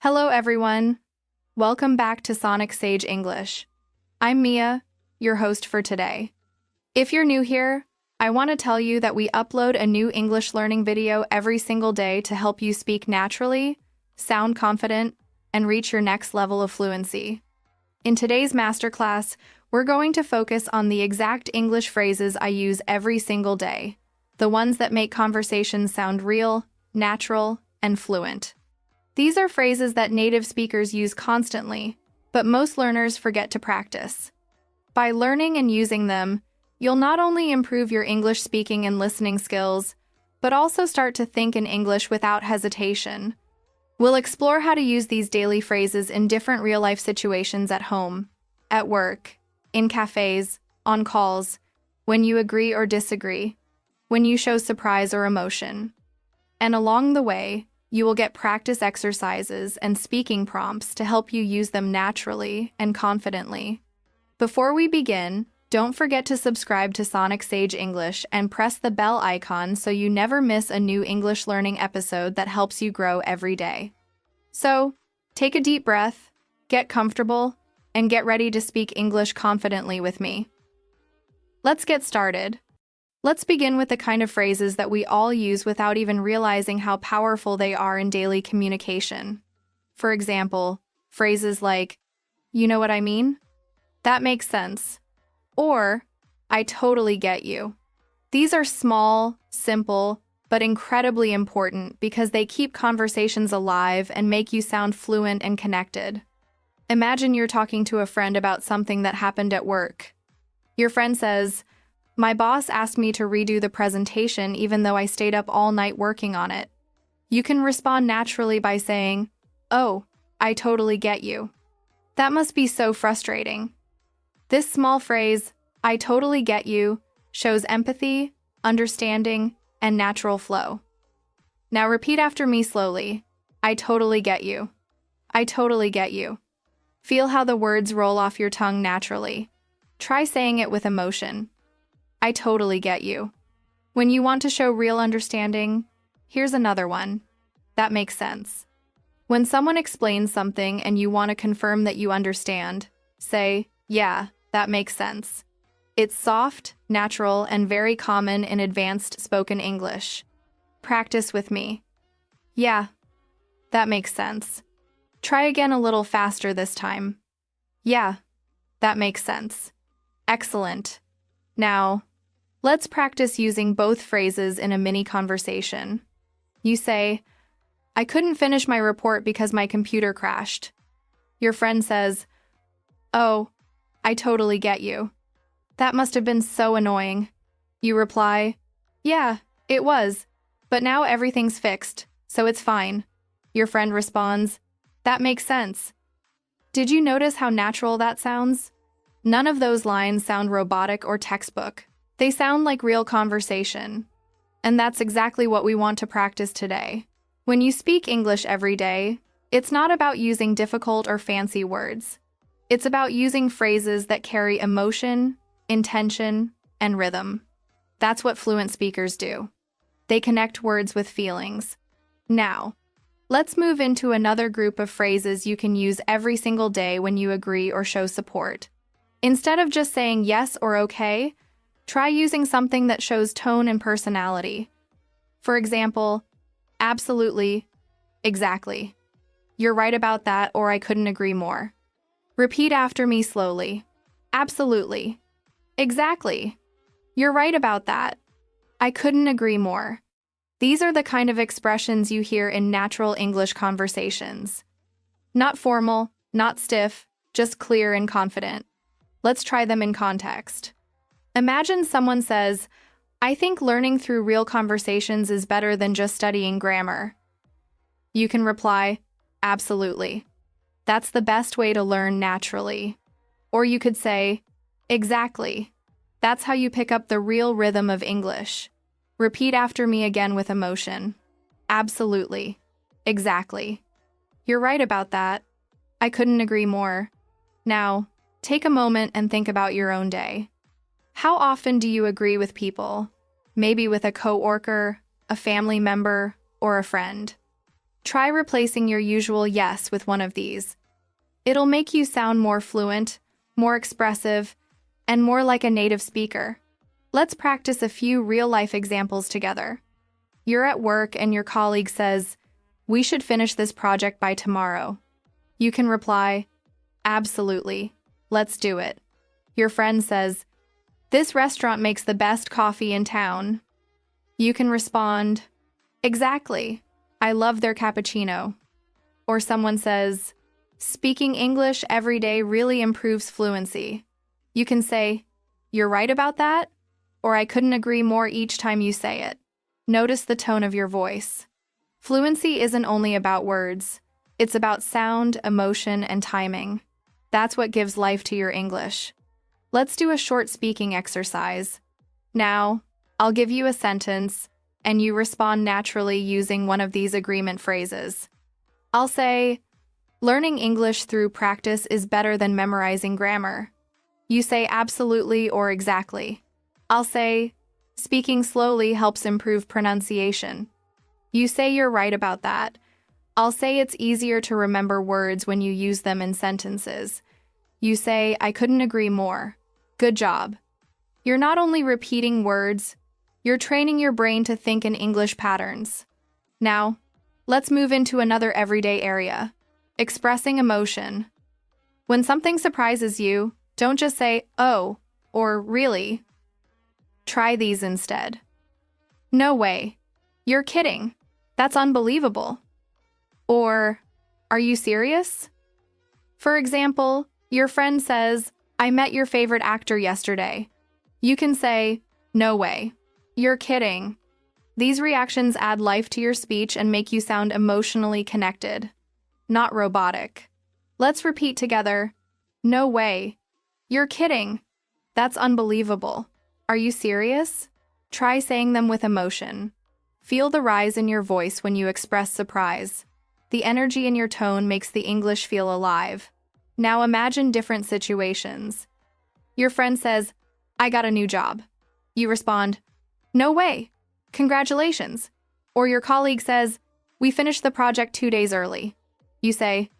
Hello, everyone. Welcome back to SonicSage English. I'm Mia, your host for today. If you're new here, I want to tell you that we upload a new English learning video every single day to help you speak naturally, sound confident, and reach your next level of fluency. In today's masterclass, we're going to focus on the exact English phrases I use every single day, the ones that make conversations sound real, natural, and fluent. These are phrases that native speakers use constantly, but most learners forget to practice. By learning and using them, you'll not only improve your English speaking and listening skills, but also start to think in English without hesitation. We'll explore how to use these daily phrases in different real-life situations at home, at work, in cafes, on calls, when you agree or disagree, when you show surprise or emotion. And along the way, you will get practice exercises and speaking prompts to help you use them naturally and confidently. Before we begin, don't forget to subscribe to SonicSage English and press the bell icon so you never miss a new English learning episode that helps you grow every day. So, take a deep breath, get comfortable, and get ready to speak English confidently with me. Let's get started. Let's begin with the kind of phrases that we all use without even realizing how powerful they are in daily communication. For example, phrases like, "You know what I mean?" "That makes sense." Or, "I totally get you." These are small, simple, but incredibly important because they keep conversations alive and make you sound fluent and connected. Imagine you're talking to a friend about something that happened at work. Your friend says, "My boss asked me to redo the presentation even though I stayed up all night working on it." You can respond naturally by saying, "Oh, I totally get you." That must be so frustrating. This small phrase, "I totally get you," shows empathy, understanding, and natural flow. Now repeat after me slowly. I totally get you. I totally get you. Feel how the words roll off your tongue naturally. Try saying it with emotion. I totally get you. When you want to show real understanding, here's another one. That makes sense. When someone explains something and you want to confirm that you understand, say, "Yeah, that makes sense." It's soft, natural, and very common in advanced spoken English. Practice with me. "Yeah, that makes sense." Try again a little faster this time. "Yeah, that makes sense." Excellent. Now, let's practice using both phrases in a mini conversation. You say, "I couldn't finish my report because my computer crashed." Your friend says, "Oh, I totally get you. That must have been so annoying." You reply, "Yeah, it was, but now everything's fixed, so it's fine." Your friend responds, "That makes sense." Did you notice how natural that sounds? None of those lines sound robotic or textbook. They sound like real conversation. And that's exactly what we want to practice today. When you speak English every day, it's not about using difficult or fancy words. It's about using phrases that carry emotion, intention, and rhythm. That's what fluent speakers do. They connect words with feelings. Now, let's move into another group of phrases you can use every single day when you agree or show support. Instead of just saying yes or okay, try using something that shows tone and personality. For example, absolutely, exactly. You're right about that, or I couldn't agree more. Repeat after me slowly. Absolutely. Exactly. You're right about that. I couldn't agree more. These are the kind of expressions you hear in natural English conversations. Not formal, not stiff, just clear and confident. Let's try them in context. Imagine someone says, "I think learning through real conversations is better than just studying grammar." You can reply, "Absolutely. That's the best way to learn naturally." Or you could say, "Exactly. That's how you pick up the real rhythm of English." Repeat after me again with emotion. Absolutely. Exactly. You're right about that. I couldn't agree more. Now, take a moment and think about your own day. How often do you agree with people? Maybe with a coworker, a family member, or a friend. Try replacing your usual yes with one of these. It'll make you sound more fluent, more expressive, and more like a native speaker. Let's practice a few real-life examples together. You're at work and your colleague says, "We should finish this project by tomorrow." You can reply, "Absolutely. Let's do it." Your friend says, "This restaurant makes the best coffee in town." You can respond, "Exactly. I love their cappuccino." Or someone says, "Speaking English every day really improves fluency." You can say, "You're right about that," or "I couldn't agree more" each time you say it. Notice the tone of your voice. Fluency isn't only about words. It's about sound, emotion, and timing. That's what gives life to your English. Let's do a short speaking exercise. Now, I'll give you a sentence, and you respond naturally using one of these agreement phrases. I'll say, "Learning English through practice is better than memorizing grammar." You say absolutely or exactly. I'll say, "Speaking slowly helps improve pronunciation." You say you're right about that. I'll say it's easier to remember words when you use them in sentences. You say, "I couldn't agree more." Good job. You're not only repeating words, you're training your brain to think in English patterns. Now, let's move into another everyday area, expressing emotion. When something surprises you, don't just say, "Oh," or "Really." Try these instead. "No way. You're kidding. That's unbelievable." Or, "Are you serious?" For example, your friend says, "I met your favorite actor yesterday." You can say, "No way. You're kidding." These reactions add life to your speech and make you sound emotionally connected, not robotic. Let's repeat together. "No way. You're kidding. That's unbelievable. Are you serious?" Try saying them with emotion. Feel the rise in your voice when you express surprise. The energy in your tone makes the English feel alive. Now imagine different situations. Your friend says, "I got a new job." You respond, "No way. Congratulations." Or your colleague says, "We finished the project 2 days early." You say,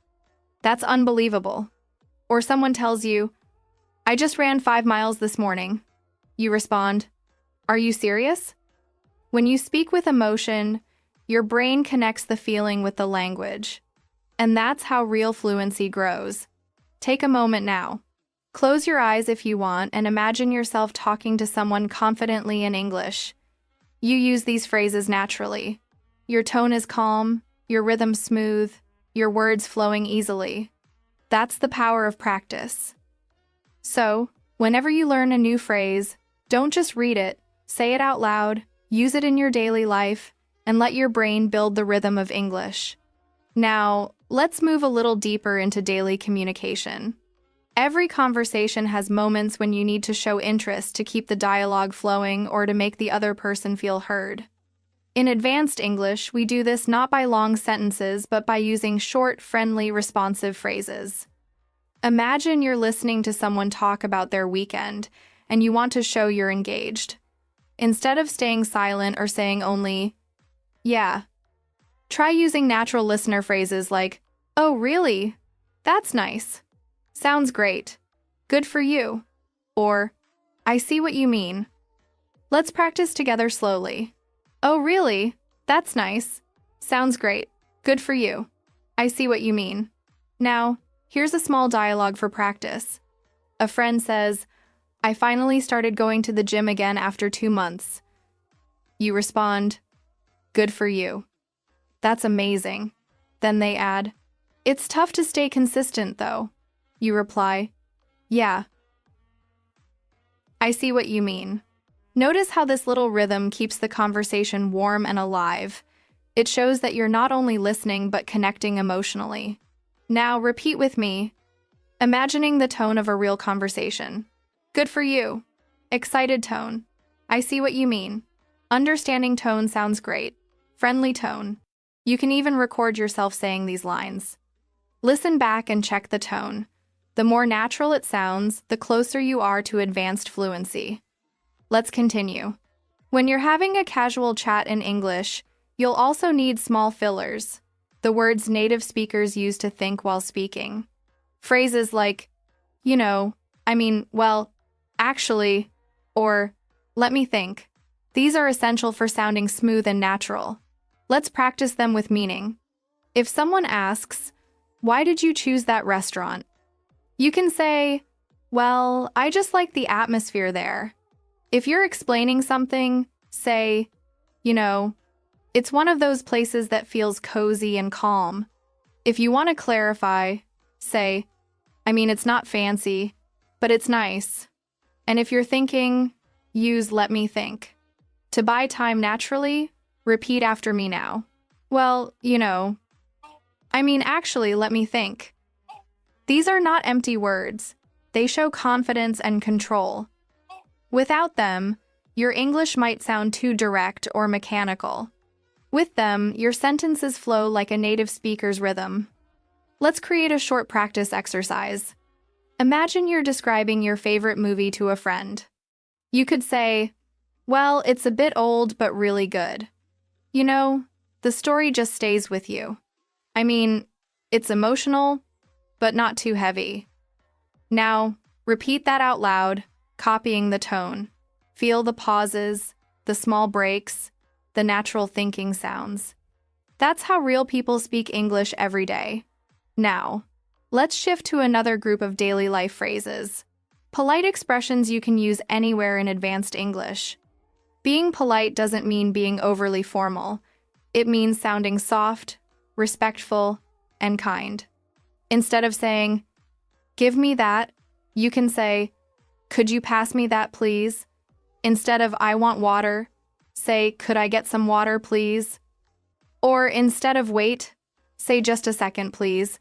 "That's unbelievable." Or someone tells you, "I just ran 5 miles this morning." You respond, "Are you serious?" When you speak with emotion, your brain connects the feeling with the language. And that's how real fluency grows. Take a moment now. Close your eyes if you want and imagine yourself talking to someone confidently in English. You use these phrases naturally. Your tone is calm, your rhythm smooth, your words flowing easily. That's the power of practice. So, whenever you learn a new phrase, don't just read it, say it out loud, use it in your daily life, and let your brain build the rhythm of English. Now, let's move a little deeper into daily communication. Every conversation has moments when you need to show interest to keep the dialogue flowing or to make the other person feel heard. In advanced English, we do this not by long sentences, but by using short, friendly, responsive phrases. Imagine you're listening to someone talk about their weekend, and you want to show you're engaged. Instead of staying silent or saying only, "Yeah," try using natural listener phrases like, "Oh, really? That's nice. Sounds great. Good for you." Or, "I see what you mean." Let's practice together slowly. "Oh, really? That's nice. Sounds great. Good for you. I see what you mean." Now, here's a small dialogue for practice. A friend says, "I finally started going to the gym again after 2 months." You respond, "Good for you. That's amazing." Then they add, "It's tough to stay consistent, though." You reply, "Yeah. I see what you mean." Notice how this little rhythm keeps the conversation warm and alive. It shows that you're not only listening but connecting emotionally. Now repeat with me, imagining the tone of a real conversation. "Good for you." Excited tone. "I see what you mean." Understanding tone sounds great. Friendly tone. You can even record yourself saying these lines. Listen back and check the tone. The more natural it sounds, the closer you are to advanced fluency. Let's continue. When you're having a casual chat in English, you'll also need small fillers. the words native speakers use to think while speaking. Phrases like, well, actually, or let me think. These are essential for sounding smooth and natural. Let's practice them with meaning. If someone asks, "Why did you choose that restaurant?" You can say, "Well, I just like the atmosphere there." If you're explaining something, say, "It's one of those places that feels cozy and calm." If you want to clarify, say, "It's not fancy, but it's nice." And if you're thinking, use "let me think." To buy time naturally, repeat after me now. "Well, actually, let me think." These are not empty words. They show confidence and control. Without them, your English might sound too direct or mechanical. With them, your sentences flow like a native speaker's rhythm. Let's create a short practice exercise. Imagine you're describing your favorite movie to a friend. You could say, "Well, it's a bit old, but really good. The story just stays with you. It's emotional, but not too heavy." Now, repeat that out loud, copying the tone. Feel the pauses, the small breaks, the natural thinking sounds. That's how real people speak English every day. Now, let's shift to another group of daily life phrases. Polite expressions you can use anywhere in advanced English. Being polite doesn't mean being overly formal. It means sounding soft, respectful, and kind. Instead of saying, "Give me that," you can say, "Could you pass me that, please?" Instead of "I want water," say, "Could I get some water, please?" Or instead of "wait," say, "Just a second, please."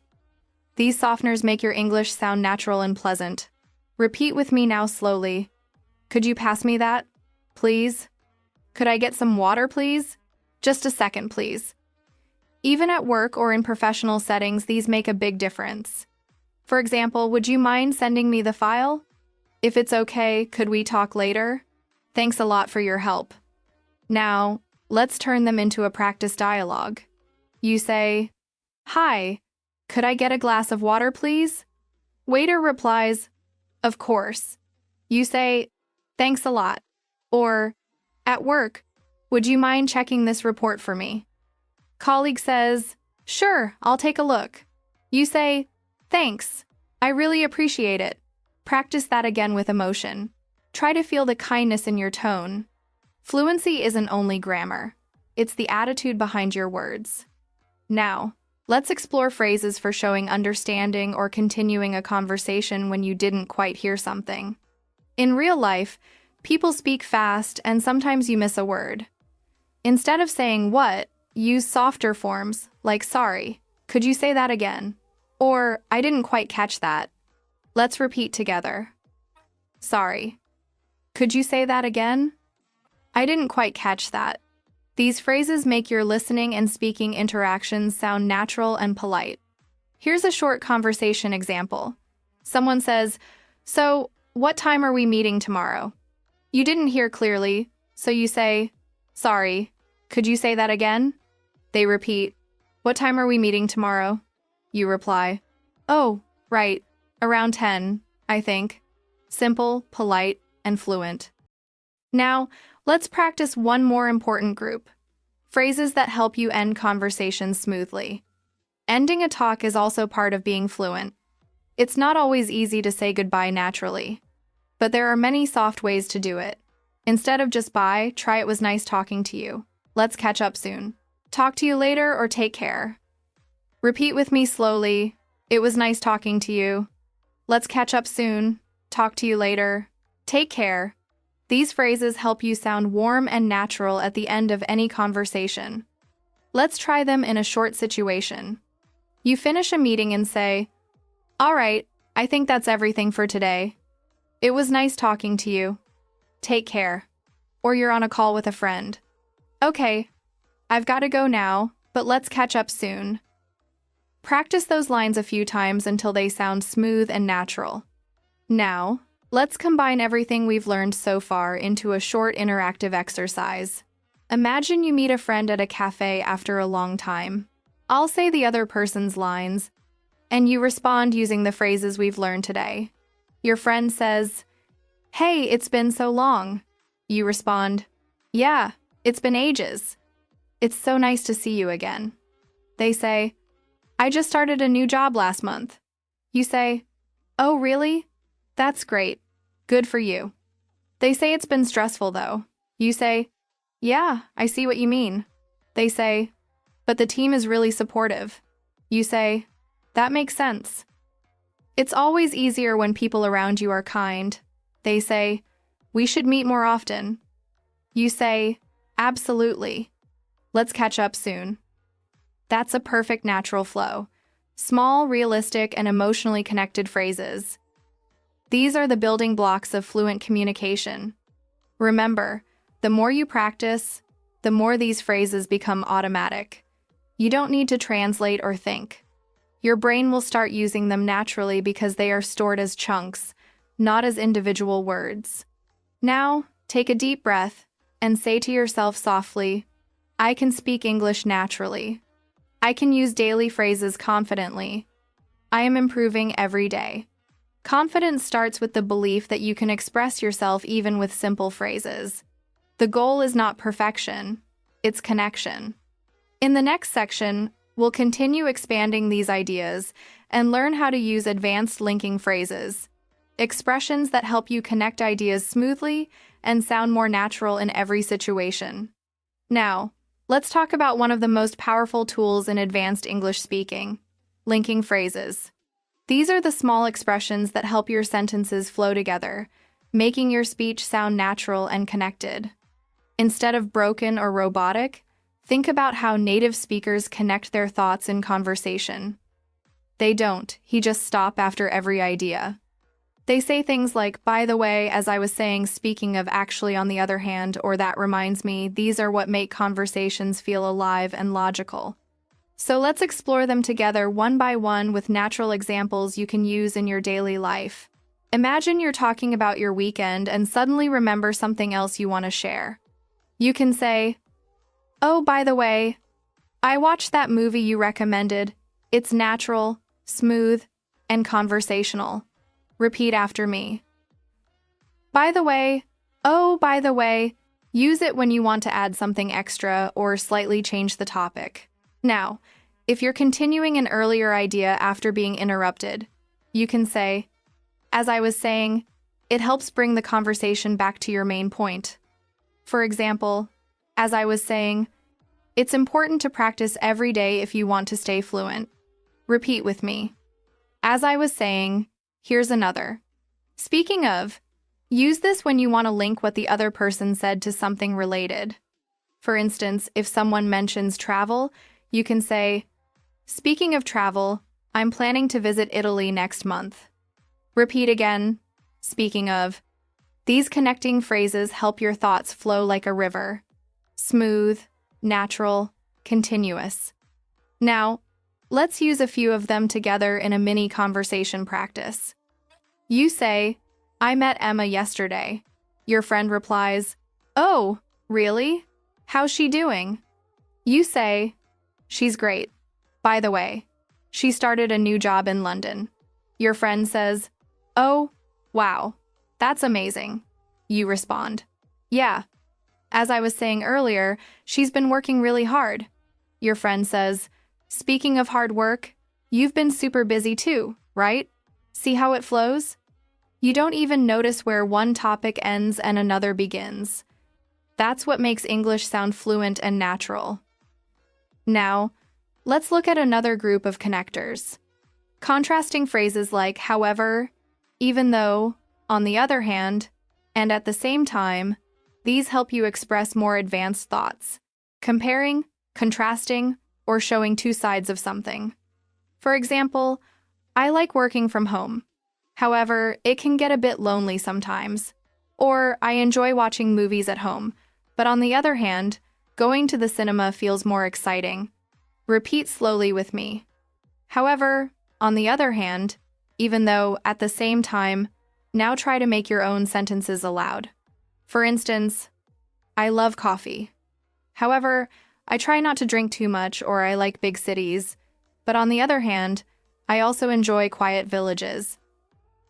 These softeners make your English sound natural and pleasant. Repeat with me now slowly. "Could you pass me that, please? Could I get some water, please? Just a second, please." Even at work or in professional settings, these make a big difference. For example, "Would you mind sending me the file? If it's okay, could we talk later? Thanks a lot for your help." Now, let's turn them into a practice dialogue. You say, "Hi, could I get a glass of water, please?" Waiter replies, "Of course." You say, "Thanks a lot." Or, at work, "Would you mind checking this report for me?" Colleague says, "Sure, I'll take a look." You say, "Thanks. I really appreciate it." Practice that again with emotion. Try to feel the kindness in your tone. Fluency isn't only grammar. It's the attitude behind your words. Now, let's explore phrases for showing understanding or continuing a conversation when you didn't quite hear something. In real life, people speak fast and sometimes you miss a word. Instead of saying "what," use softer forms like "sorry, could you say that again?" Or "I didn't quite catch that." Let's repeat together. "Sorry. Could you say that again?" "I didn't quite catch that." These phrases make your listening and speaking interactions sound natural and polite. Here's a short conversation example. Someone says, "So, what time are we meeting tomorrow?" You didn't hear clearly, so you say, "Sorry, could you say that again?" They repeat, "What time are we meeting tomorrow?" You reply, "Oh, right, around 10, I think." Simple, polite, and fluent. Now, let's practice one more important group. Phrases that help you end conversations smoothly. Ending a talk is also part of being fluent. It's not always easy to say goodbye naturally, but there are many soft ways to do it. Instead of just bye, try "It was nice talking to you. Let's catch up soon." "Talk to you later," or "Take care." Repeat with me slowly. "It was nice talking to you. Let's catch up soon. Talk to you later. Take care." These phrases help you sound warm and natural at the end of any conversation. Let's try them in a short situation. You finish a meeting and say, "All right, I think that's everything for today. It was nice talking to you. Take care." Or you're on a call with a friend. "Okay, I've got to go now, but let's catch up soon." Practice those lines a few times until they sound smooth and natural. Now, let's combine everything we've learned so far into a short interactive exercise. Imagine you meet a friend at a cafe after a long time. I'll say the other person's lines, and you respond using the phrases we've learned today. Your friend says, "Hey, it's been so long." You respond, "Yeah, it's been ages. It's so nice to see you again." They say, "I just started a new job last month." You say, "Oh, really? That's great. Good for you." They say it's been stressful, though. You say, "Yeah, I see what you mean." They say, "But the team is really supportive." You say, "That makes sense." It's always easier when people around you are kind. They say, "We should meet more often." You say, "Absolutely. Let's catch up soon." That's a perfect natural flow. Small, realistic, and emotionally connected phrases. These are the building blocks of fluent communication. Remember, the more you practice, the more these phrases become automatic. You don't need to translate or think. Your brain will start using them naturally because they are stored as chunks, not as individual words. Now, take a deep breath and say to yourself softly, "I can speak English naturally. I can use daily phrases confidently. I am improving every day." Confidence starts with the belief that you can express yourself even with simple phrases. The goal is not perfection, it's connection. In the next section, we'll continue expanding these ideas and learn how to use advanced linking phrases, expressions that help you connect ideas smoothly and sound more natural in every situation. Now, let's talk about one of the most powerful tools in advanced English speaking: linking phrases. These are the small expressions that help your sentences flow together, making your speech sound natural and connected. Instead of broken or robotic, think about how native speakers connect their thoughts in conversation. They don't, he just stop after every idea. They say things like, "By the way, as I was saying, speaking of, actually, on the other hand," or "That reminds me." These are what make conversations feel alive and logical. So let's explore them together one by one with natural examples you can use in your daily life. Imagine you're talking about your weekend and suddenly remember something else you want to share. You can say, "Oh, by the way, I watched that movie you recommended. It's natural, smooth, and conversational." Repeat after me. By the way, oh, by the way, use it when you want to add something extra or slightly change the topic. Now, if you're continuing an earlier idea after being interrupted, you can say, "As I was saying," it helps bring the conversation back to your main point. For example, "As I was saying, it's important to practice every day if you want to stay fluent." Repeat with me. "As I was saying, here's another." Speaking of, use this when you want to link what the other person said to something related. For instance, if someone mentions travel, you can say, "Speaking of travel, I'm planning to visit Italy next month." Repeat again, "Speaking of." These connecting phrases help your thoughts flow like a river. Smooth, natural, continuous. Now, let's use a few of them together in a mini conversation practice. You say, "I met Emma yesterday." Your friend replies, "Oh, really? How's she doing?" You say, "She's great. By the way, she started a new job in London." Your friend says, "Oh, wow, that's amazing." You respond, "Yeah. As I was saying earlier, she's been working really hard." Your friend says, "Speaking of hard work, you've been super busy too, right? See how it flows?" You don't even notice where one topic ends and another begins. That's what makes English sound fluent and natural. Now, let's look at another group of connectors. Contrasting phrases like "however," "even though," "on the other hand," and "at the same time," these help you express more advanced thoughts, comparing, contrasting, or showing two sides of something. For example, "I like working from home. However, it can get a bit lonely sometimes." Or, "I enjoy watching movies at home, but on the other hand, going to the cinema feels more exciting." Repeat slowly with me. "However, on the other hand," "even though," "at the same time." Now try to make your own sentences aloud. For instance, "I love coffee. However, I try not to drink too much or I like big cities. But on the other hand, I also enjoy quiet villages.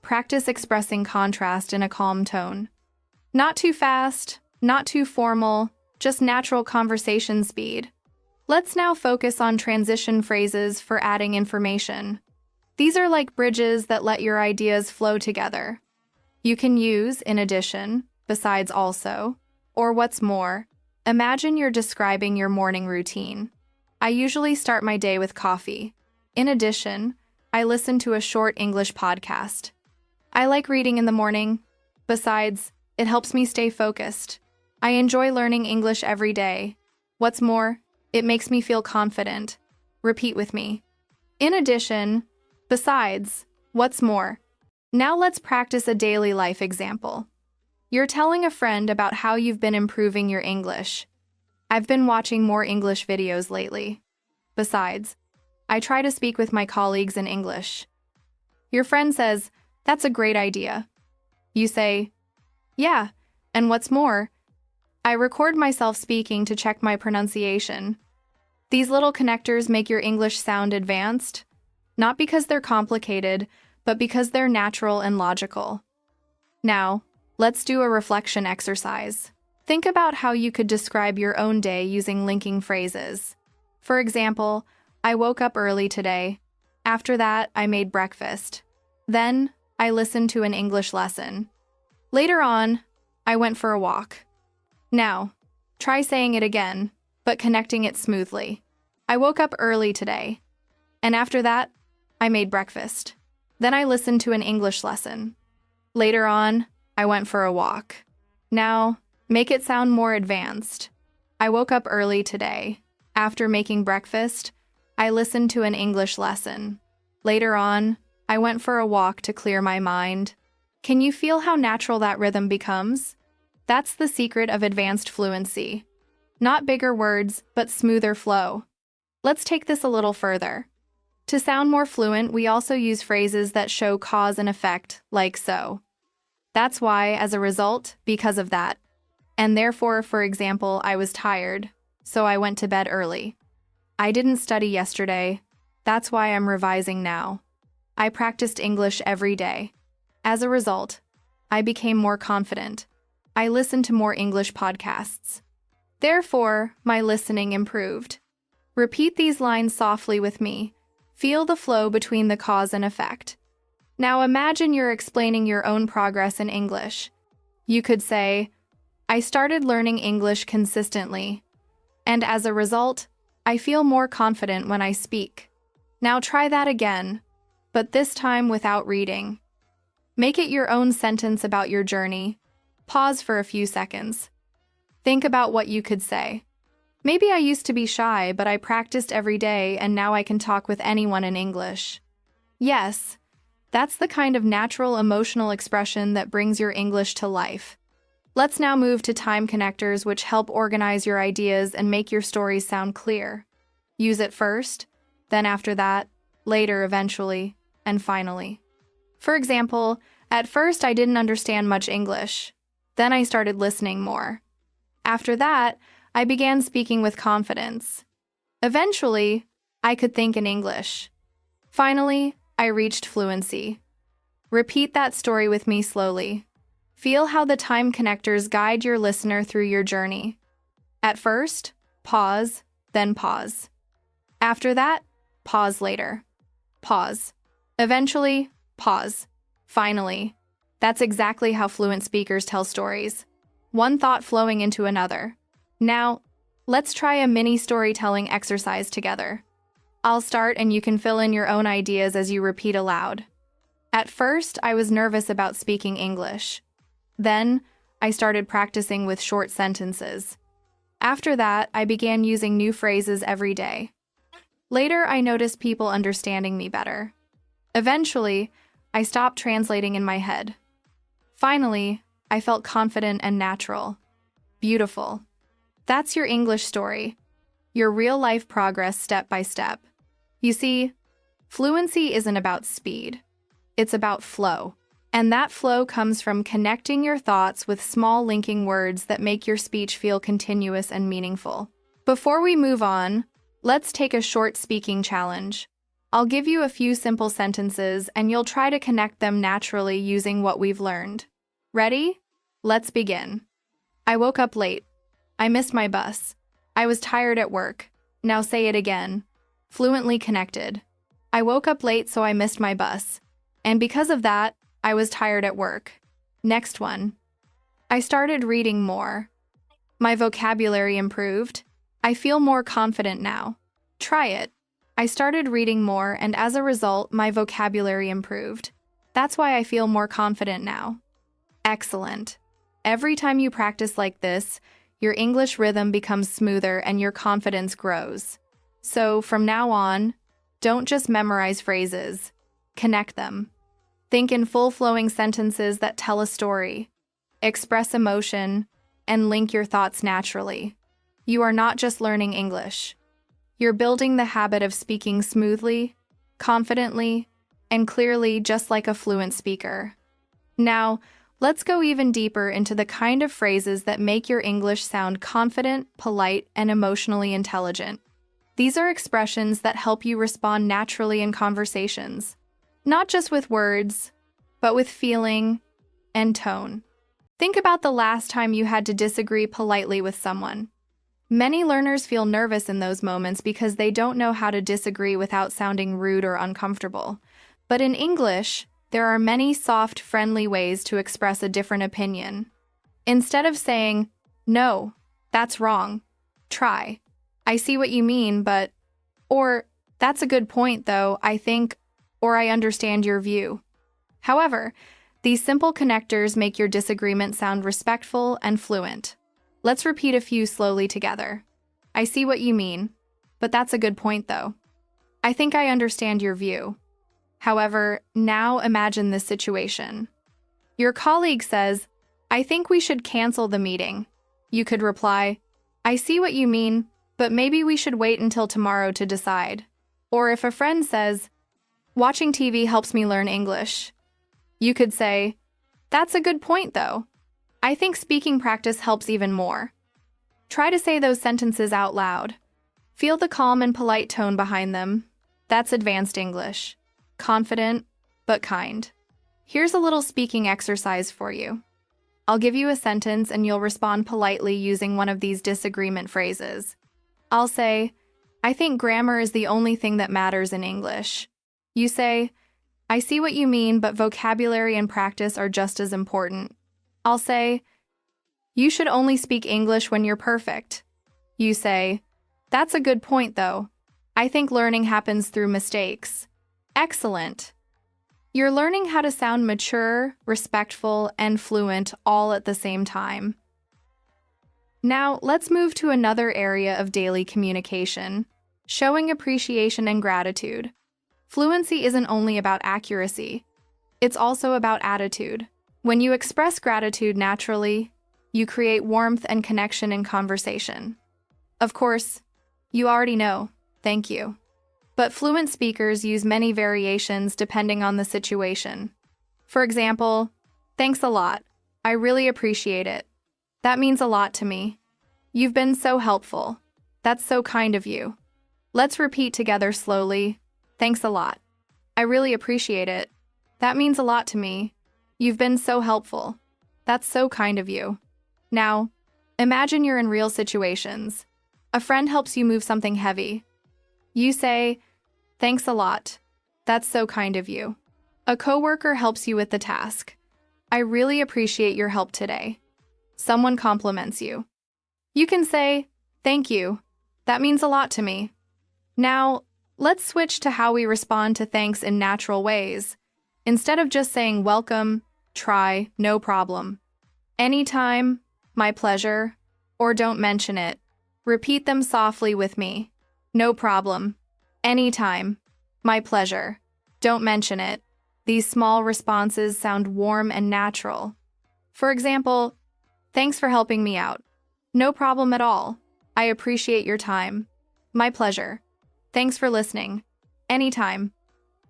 Practice expressing contrast in a calm tone. Not too fast, not too formal, just natural conversation speed. Let's now focus on transition phrases for adding information. These are like bridges that let your ideas flow together. You can use in addition, besides also, or what's more. Imagine you're describing your morning routine. I usually start my day with coffee. In addition, I listen to a short English podcast. I like reading in the morning. Besides, it helps me stay focused. I enjoy learning English every day. What's more, it makes me feel confident. Repeat with me. In addition, besides, what's more. Now let's practice a daily life example. You're telling a friend about how you've been improving your English. I've been watching more English videos lately. Besides, I try to speak with my colleagues in English. Your friend says, "That's a great idea." You say, "Yeah, and what's more, I record myself speaking to check my pronunciation." These little connectors make your English sound advanced, not because they're complicated, but because they're natural and logical. Now, let's do a reflection exercise. Think about how you could describe your own day using linking phrases. For example, I woke up early today. After that, I made breakfast. Then, I listened to an English lesson. Later on, I went for a walk. Now, try saying it again, but connecting it smoothly. I woke up early today. And after that, I made breakfast. Then I listened to an English lesson. Later on, I went for a walk. Now, make it sound more advanced. I woke up early today. After making breakfast, I listened to an English lesson. Later on, I went for a walk to clear my mind. Can you feel how natural that rhythm becomes? That's the secret of advanced fluency. Not bigger words, but smoother flow. Let's take this a little further. To sound more fluent, we also use phrases that show cause and effect, like so. That's why, as a result, because of that. And therefore, for example, I was tired, so I went to bed early. I didn't study yesterday. That's why I'm revising now. I practiced English every day. As a result, I became more confident. I listened to more English podcasts. Therefore, my listening improved. Repeat these lines softly with me. Feel the flow between the cause and effect. Now imagine you're explaining your own progress in English. You could say, "I started learning English consistently, and as a result, I feel more confident when I speak." Now try that again, but this time without reading. Make it your own sentence about your journey. Pause for a few seconds. Think about what you could say. Maybe I used to be shy, but I practiced every day and now I can talk with anyone in English. Yes, that's the kind of natural emotional expression that brings your English to life. Let's now move to time connectors, which help organize your ideas and make your stories sound clear. Use it first, then after that, later eventually, and finally. For example, at first I didn't understand much English. Then I started listening more. After that, I began speaking with confidence. Eventually, I could think in English. Finally, I reached fluency. Repeat that story with me slowly. Feel how the time connectors guide your listener through your journey. At first, pause, then pause. After that, pause later. Pause. Eventually, pause. Finally. That's exactly how fluent speakers tell stories. One thought flowing into another. Now, let's try a mini storytelling exercise together. I'll start and you can fill in your own ideas as you repeat aloud. At first, I was nervous about speaking English. Then, I started practicing with short sentences. After that, I began using new phrases every day. Later, I noticed people understanding me better. Eventually, I stopped translating in my head. Finally, I felt confident and natural. Beautiful. That's your English story. Your real-life progress step by step. You see, fluency isn't about speed. It's about flow. And that flow comes from connecting your thoughts with small linking words that make your speech feel continuous and meaningful. Before we move on, let's take a short speaking challenge. I'll give you a few simple sentences and you'll try to connect them naturally using what we've learned. Ready? Let's begin. I woke up late. I missed my bus. I was tired at work. Now say it again. Fluently connected. I woke up late, so I missed my bus. And because of that, I was tired at work. Next one. I started reading more. My vocabulary improved. I feel more confident now. Try it. I started reading more, and as a result, my vocabulary improved. That's why I feel more confident now. Excellent. Every time you practice like this, your English rhythm becomes smoother and your confidence grows. So, from now on, don't just memorize phrases. Connect them. Think in full-flowing sentences that tell a story. Express emotion, and link your thoughts naturally. You are not just learning English. You're building the habit of speaking smoothly, confidently, and clearly just like a fluent speaker. Now, let's go even deeper into the kind of phrases that make your English sound confident, polite, and emotionally intelligent. These are expressions that help you respond naturally in conversations, not just with words, but with feeling and tone. Think about the last time you had to disagree politely with someone. Many learners feel nervous in those moments because they don't know how to disagree without sounding rude or uncomfortable. But in English, there are many soft, friendly ways to express a different opinion. Instead of saying, "No, that's wrong," try, "I see what you mean, but," or "That's a good point, though, I think," or "I understand your view." However, these simple connectors make your disagreement sound respectful and fluent. Let's repeat a few slowly together. I see what you mean, but that's a good point, though. I think I understand your view. However, now imagine this situation. Your colleague says, "I think we should cancel the meeting." You could reply, "I see what you mean, but maybe we should wait until tomorrow to decide." Or if a friend says, "Watching TV helps me learn English," you could say, "That's a good point, though. I think speaking practice helps even more." Try to say those sentences out loud. Feel the calm and polite tone behind them. That's advanced English. Confident, but kind. Here's a little speaking exercise for you. I'll give you a sentence and you'll respond politely using one of these disagreement phrases. I'll say, "I think grammar is the only thing that matters in English." You say, "I see what you mean, but vocabulary and practice are just as important." I'll say, "You should only speak English when you're perfect." You say, "That's a good point, though. I think learning happens through mistakes." Excellent. You're learning how to sound mature, respectful, and fluent all at the same time. Now, let's move to another area of daily communication, showing appreciation and gratitude. Fluency isn't only about accuracy, it's also about attitude. When you express gratitude naturally, you create warmth and connection in conversation. Of course, you already know, "Thank you." But fluent speakers use many variations depending on the situation. For example, "Thanks a lot. I really appreciate it. That means a lot to me. You've been so helpful. That's so kind of you." Let's repeat together slowly. "Thanks a lot. I really appreciate it. That means a lot to me. You've been so helpful. That's so kind of you." Now, imagine you're in real situations. A friend helps you move something heavy. You say, "Thanks a lot. That's so kind of you." A coworker helps you with the task. "I really appreciate your help today." Someone compliments you. You can say, "Thank you. That means a lot to me." Now, let's switch to how we respond to thanks in natural ways. Instead of just saying welcome, try "no problem." Anytime, "my pleasure," or "don't mention it." Repeat them softly with me. "No problem." "Anytime." "My pleasure." "Don't mention it." These small responses sound warm and natural. For example, "Thanks for helping me out." "No problem at all. I appreciate your time." "My pleasure." "Thanks for listening." "Anytime."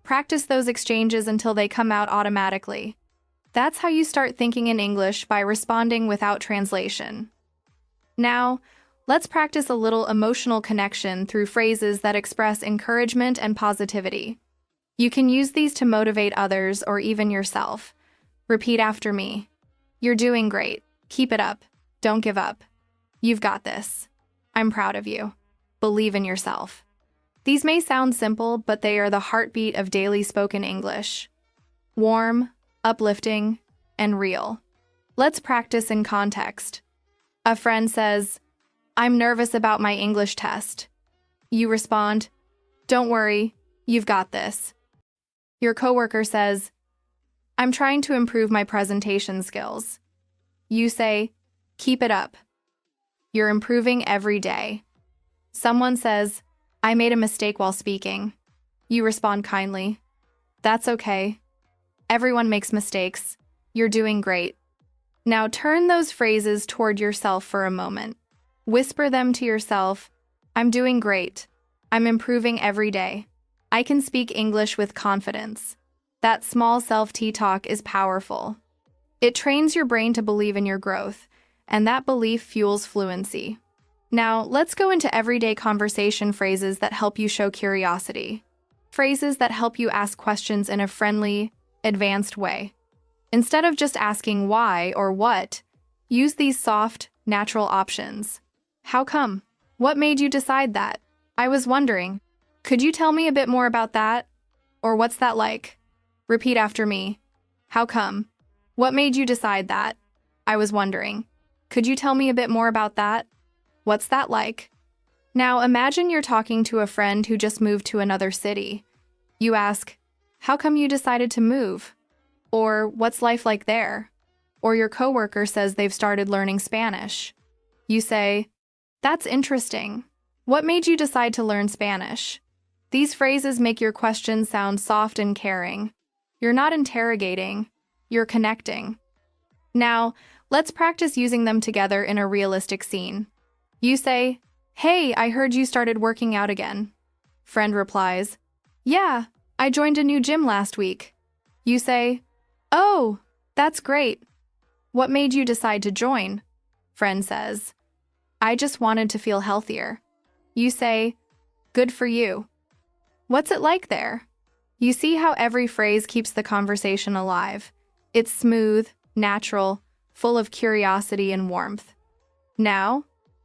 Practice those exchanges until they come out automatically. That's how you start thinking in English by responding without translation. Now, let's practice a little emotional connection through phrases that express encouragement and positivity. You can use these to motivate others or even yourself. Repeat after me. You're doing great. Keep it up. Don't give up. You've got this. I'm proud of you. Believe in yourself. These may sound simple, but they are the heartbeat of daily spoken English. Warm, uplifting, and real. Let's practice in context. A friend says, "I'm nervous about my English test." You respond, "Don't worry, you've got this." Your coworker says, "I'm trying to improve my presentation skills." You say, "Keep it up. You're improving every day." Someone says, "I made a mistake while speaking." You respond kindly, "That's okay. Everyone makes mistakes. You're doing great." Now turn those phrases toward yourself for a moment. Whisper them to yourself, "I'm doing great. I'm improving every day. I can speak English with confidence." That small self-talk is powerful. It trains your brain to believe in your growth, and that belief fuels fluency. Now, let's go into everyday conversation phrases that help you show curiosity. Phrases that help you ask questions in a friendly, advanced way. Instead of just asking why or what, use these soft, natural options. How come? What made you decide that? I was wondering. Could you tell me a bit more about that? Or what's that like? Repeat after me. How come? What made you decide that? I was wondering. Could you tell me a bit more about that? What's that like? Now imagine you're talking to a friend who just moved to another city. You ask, "How come you decided to move?" Or, "What's life like there?" Or your coworker says they've started learning Spanish. You say, "That's interesting. What made you decide to learn Spanish?" These phrases make your question sound soft and caring. You're not interrogating, you're connecting. Now, let's practice using them together in a realistic scene. You say, "Hey, I heard you started working out again." Friend replies, "Yeah, I joined a new gym last week." You say, "Oh, that's great. What made you decide to join?" Friend says, "I just wanted to feel healthier." You say, "Good for you. What's it like there?" You see how every phrase keeps the conversation alive. It's smooth, natural, full of curiosity and warmth. Now,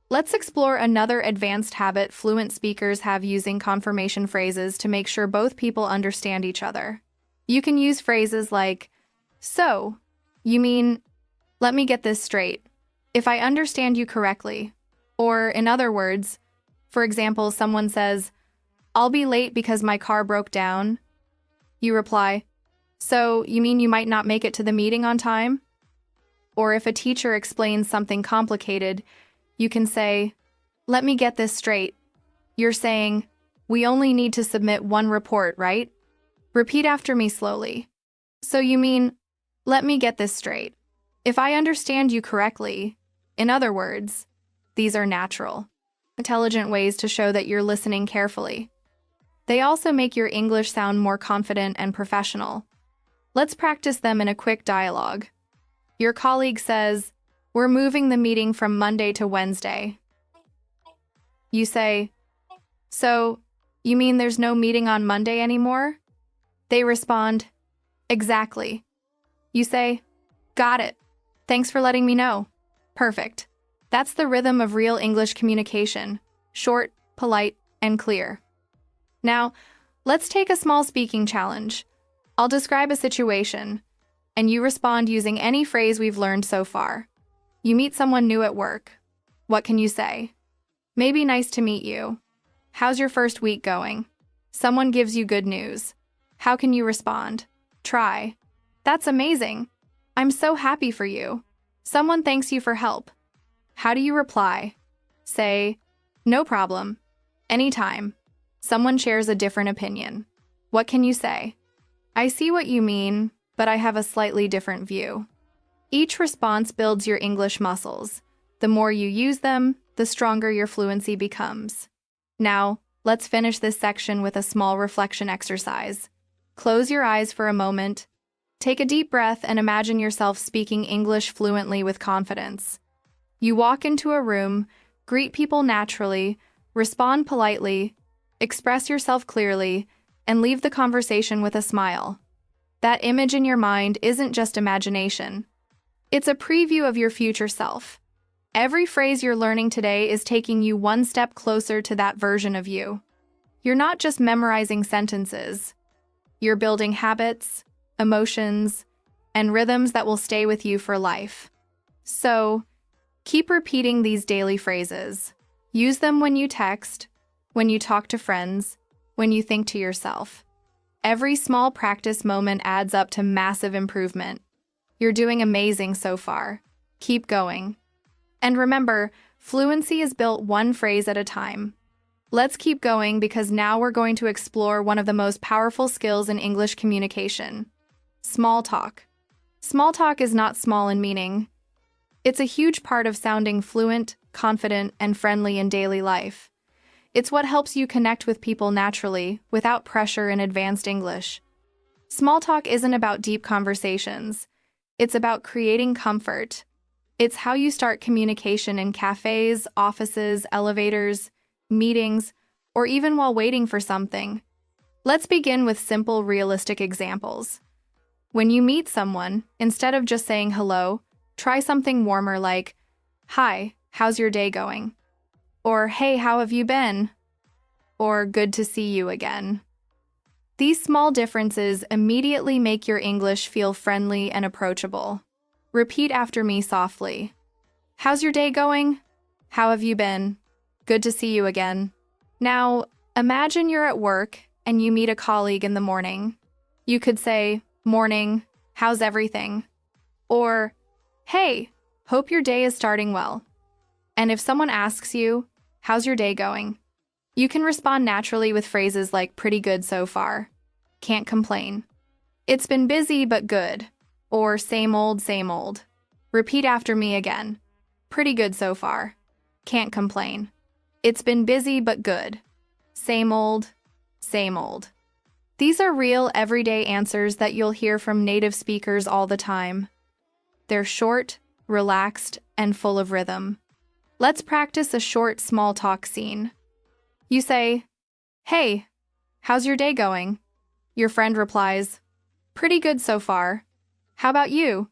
let's explore another advanced habit fluent speakers have using confirmation phrases to make sure both people understand each other. You can use phrases like, "So, you mean, let me get this straight. If I understand you correctly." Or, in other words, for example, someone says, "I'll be late because my car broke down." You reply, "So, you mean you might not make it to the meeting on time?" Or if a teacher explains something complicated, you can say, "Let me get this straight." You're saying, "We only need to submit one report, right?" Repeat after me slowly. "So you mean, let me get this straight. If I understand you correctly." In other words, these are natural, intelligent ways to show that you're listening carefully. They also make your English sound more confident and professional. Let's practice them in a quick dialogue. Your colleague says, "We're moving the meeting from Monday to Wednesday." You say, "So, you mean there's no meeting on Monday anymore?" They respond, "Exactly." You say, "Got it. Thanks for letting me know." Perfect. That's the rhythm of real English communication. Short, polite, and clear. Now, let's take a small speaking challenge. I'll describe a situation, and you respond using any phrase we've learned so far. You meet someone new at work. What can you say? Maybe "Nice to meet you." "How's your first week going?" Someone gives you good news. How can you respond? Try, "That's amazing. I'm so happy for you." Someone thanks you for help. How do you reply? Say, "No problem. Anytime." Someone shares a different opinion. What can you say? "I see what you mean, but I have a slightly different view." Each response builds your English muscles. The more you use them, the stronger your fluency becomes. Now, let's finish this section with a small reflection exercise. Close your eyes for a moment. Take a deep breath and imagine yourself speaking English fluently with confidence. You walk into a room, Greet people naturally, respond politely, express yourself clearly, and leave the conversation with a smile. That image in your mind isn't just imagination. It's a preview of your future self. Every phrase you're learning today is taking you one step closer to that version of you. You're not just memorizing sentences. You're building habits, emotions, and rhythms that will stay with you for life. So, keep repeating these daily phrases. Use them when you text, when you talk to friends, when you think to yourself. Every small practice moment adds up to massive improvement. You're doing amazing so far. Keep going. And remember, fluency is built one phrase at a time. Let's keep going because now we're going to explore one of the most powerful skills in English communication: small talk. Small talk is not small in meaning. It's a huge part of sounding fluent, confident, and friendly in daily life. It's what helps you connect with people naturally, without pressure in advanced English. Small talk isn't about deep conversations. It's about creating comfort. It's how you start communication in cafes, offices, elevators, meetings, or even while waiting for something. Let's begin with simple, realistic examples. When you meet someone, instead of just saying hello, try something warmer like, "Hi, how's your day going?" Or, "Hey, how have you been?" Or, "Good to see you again." These small differences immediately make your English feel friendly and approachable. Repeat after me softly. "How's your day going? How have you been? Good to see you again." Now, imagine you're at work and you meet a colleague in the morning. You could say, "Morning, how's everything?" Or, "Hey, hope your day is starting well." And if someone asks you, "How's your day going?" you can respond naturally with phrases like "Pretty good so far," "Can't complain," "It's been busy but good," or same old, same old." Repeat after me again. "Pretty good so far. Can't complain. It's been busy but good. Same old, same old." These are real, everyday answers that you'll hear from native speakers all the time. They're short, relaxed, and full of rhythm. Let's practice a short small talk scene. You say, "Hey, how's your day going?" Your friend replies, "Pretty good so far. How about you?"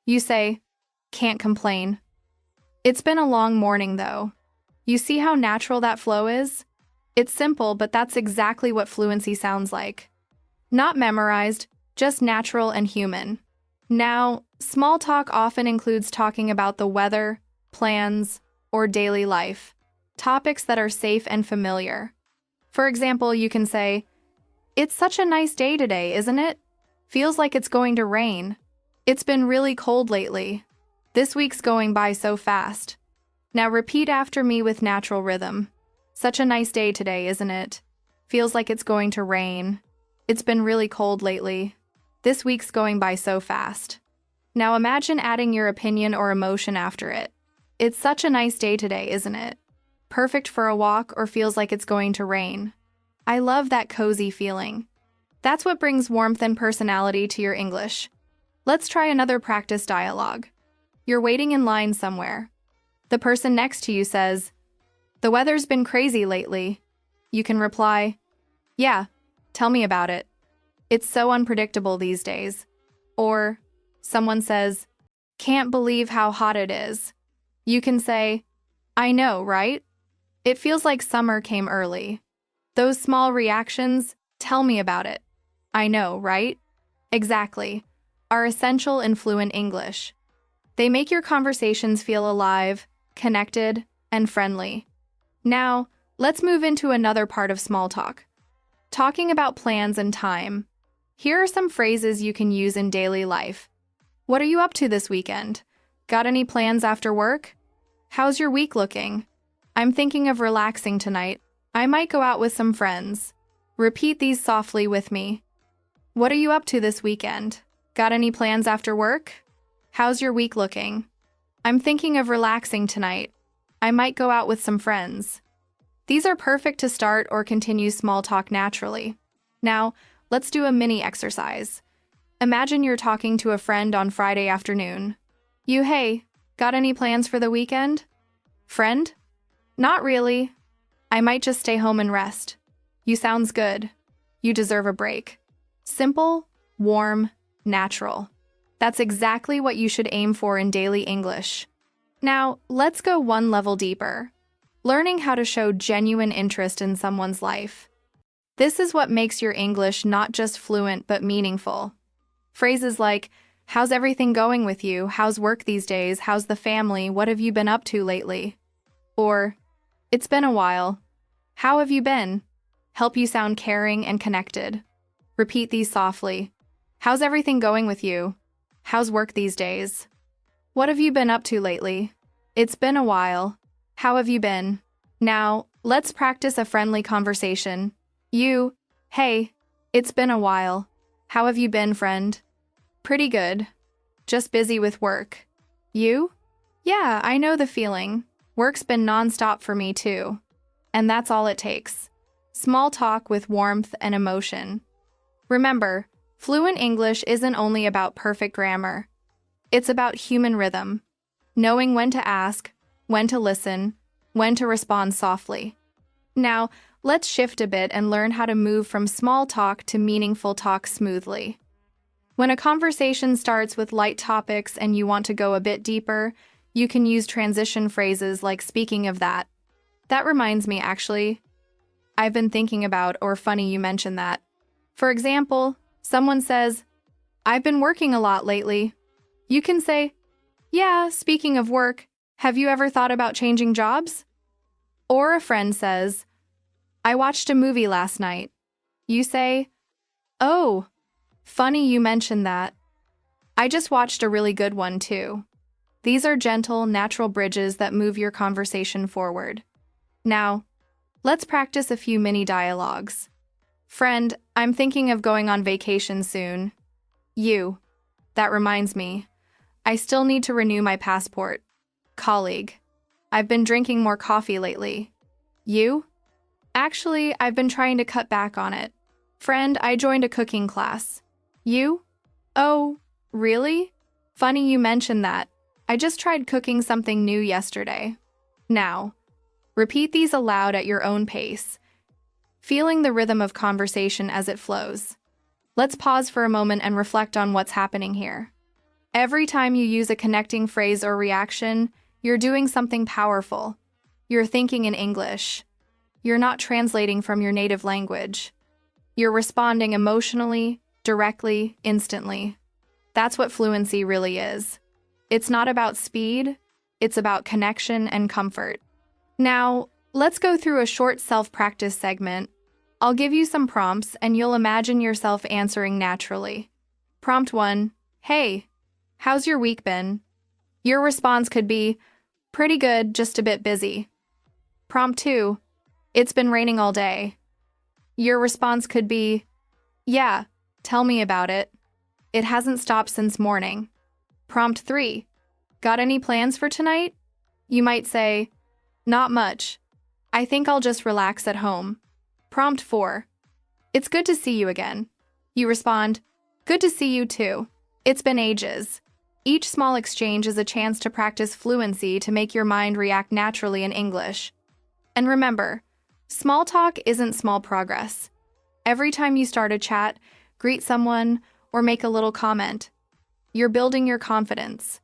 You say, "Can't complain. It's been a long morning though." You see how natural that flow is? It's simple, but that's exactly what fluency sounds like. Not memorized, just natural and human. Now, small talk often includes talking about the weather, plans, or daily life, topics that are safe and familiar. For example, you can say, "It's such a nice day today, isn't it? Feels like it's going to rain. It's been really cold lately. This week's going by so fast." Now repeat after me with natural rhythm. "Such a nice day today, isn't it? Feels like it's going to rain. It's been really cold lately. This week's going by so fast." Now imagine adding your opinion or emotion after it. "It's such a nice day today, isn't it? Perfect for a walk or feels like it's going to rain." I love that cozy feeling. That's what brings warmth and personality to your English. Let's try another practice dialogue. You're waiting in line somewhere. The person next to you says, "The weather's been crazy lately." You can reply, "Yeah, tell me about it. It's so unpredictable these days." Or someone says, "Can't believe how hot it is." You can say, "I know, right? It feels like summer came early." Those small reactions, "Tell me about it. I know, right? Exactly," are essential in fluent English. They make your conversations feel alive, connected, and friendly. Now, let's move into another part of small talk. Talking about plans and time. Here are some phrases you can use in daily life. "What are you up to this weekend? Got any plans after work? How's your week looking? I'm thinking of relaxing tonight. I might go out with some friends." Repeat these softly with me. "What are you up to this weekend? Got any plans after work? How's your week looking? I'm thinking of relaxing tonight. I might go out with some friends." These are perfect to start or continue small talk naturally. Now, let's do a mini exercise. Imagine you're talking to a friend on Friday afternoon. You, "Hey, got any plans for the weekend?" Friend, Not really. I might just stay home and rest. You sounds good. You deserve a break. Simple, warm, natural. That's exactly what you should aim for in daily English. Now, let's go one level deeper. Learning how to show genuine interest in someone's life. This is what makes your English not just fluent but meaningful. Phrases like, "How's everything going with you? How's work these days? How's the family? What have you been up to lately?" Or, "It's been a while. How have you been?" help you sound caring and connected. Repeat these softly. "How's everything going with you? How's work these days? What have you been up to lately? It's been a while. How have you been?" Now, let's practice a friendly conversation. You, "Hey, it's been a while. How have you been, friend?" "Pretty good. Just busy with work." You? "Yeah, I know the feeling. Work's been nonstop for me too." And that's all it takes. Small talk with warmth and emotion. Remember, fluent English isn't only about perfect grammar. It's about human rhythm, knowing when to ask, when to listen, when to respond softly. Now, let's shift a bit and learn how to move from small talk to meaningful talk smoothly. When a conversation starts with light topics and you want to go a bit deeper, you can use transition phrases like "speaking of that." That reminds me, actually. I've been thinking about, or funny you mentioned that. For example, someone says, "I've been working a lot lately." You can say, "Yeah, speaking of work, have you ever thought about changing jobs?" Or a friend says, "I watched a movie last night." You say, "Oh, funny you mentioned that. I just watched a really good one too." These are gentle, natural bridges that move your conversation forward. Now, let's practice a few mini dialogues. "Friend, I'm thinking of going on vacation soon." You, "That reminds me. I still need to renew my passport." Colleague, "I've been drinking more coffee lately." You, "Actually, I've been trying to cut back on it." Friend, "I joined a cooking class." You, "Oh, really? Funny you mentioned that. I just tried cooking something new yesterday." Now, repeat these aloud at your own pace, feeling the rhythm of conversation as it flows. Let's pause for a moment and reflect on what's happening here. Every time you use a connecting phrase or reaction, you're doing something powerful. You're thinking in English. You're not translating from your native language. You're responding emotionally, directly, instantly. That's what fluency really is. It's not about speed, it's about connection and comfort. Now, let's go through a short self-practice segment. I'll give you some prompts and you'll imagine yourself answering naturally. Prompt 1, "Hey, how's your week been?" Your response could be, "Pretty good, just a bit busy." Prompt 2, "It's been raining all day." Your response could be, "Yeah, tell me about it. It hasn't stopped since morning." Prompt 3, "Got any plans for tonight?" You might say, "Not much. I think I'll just relax at home." Prompt 4, "It's good to see you again." You respond, "Good to see you too. It's been ages." Each small exchange is a chance to practice fluency to make your mind react naturally in English. And remember, small talk isn't small progress. Every time you start a chat, greet someone, or make a little comment, you're building your confidence.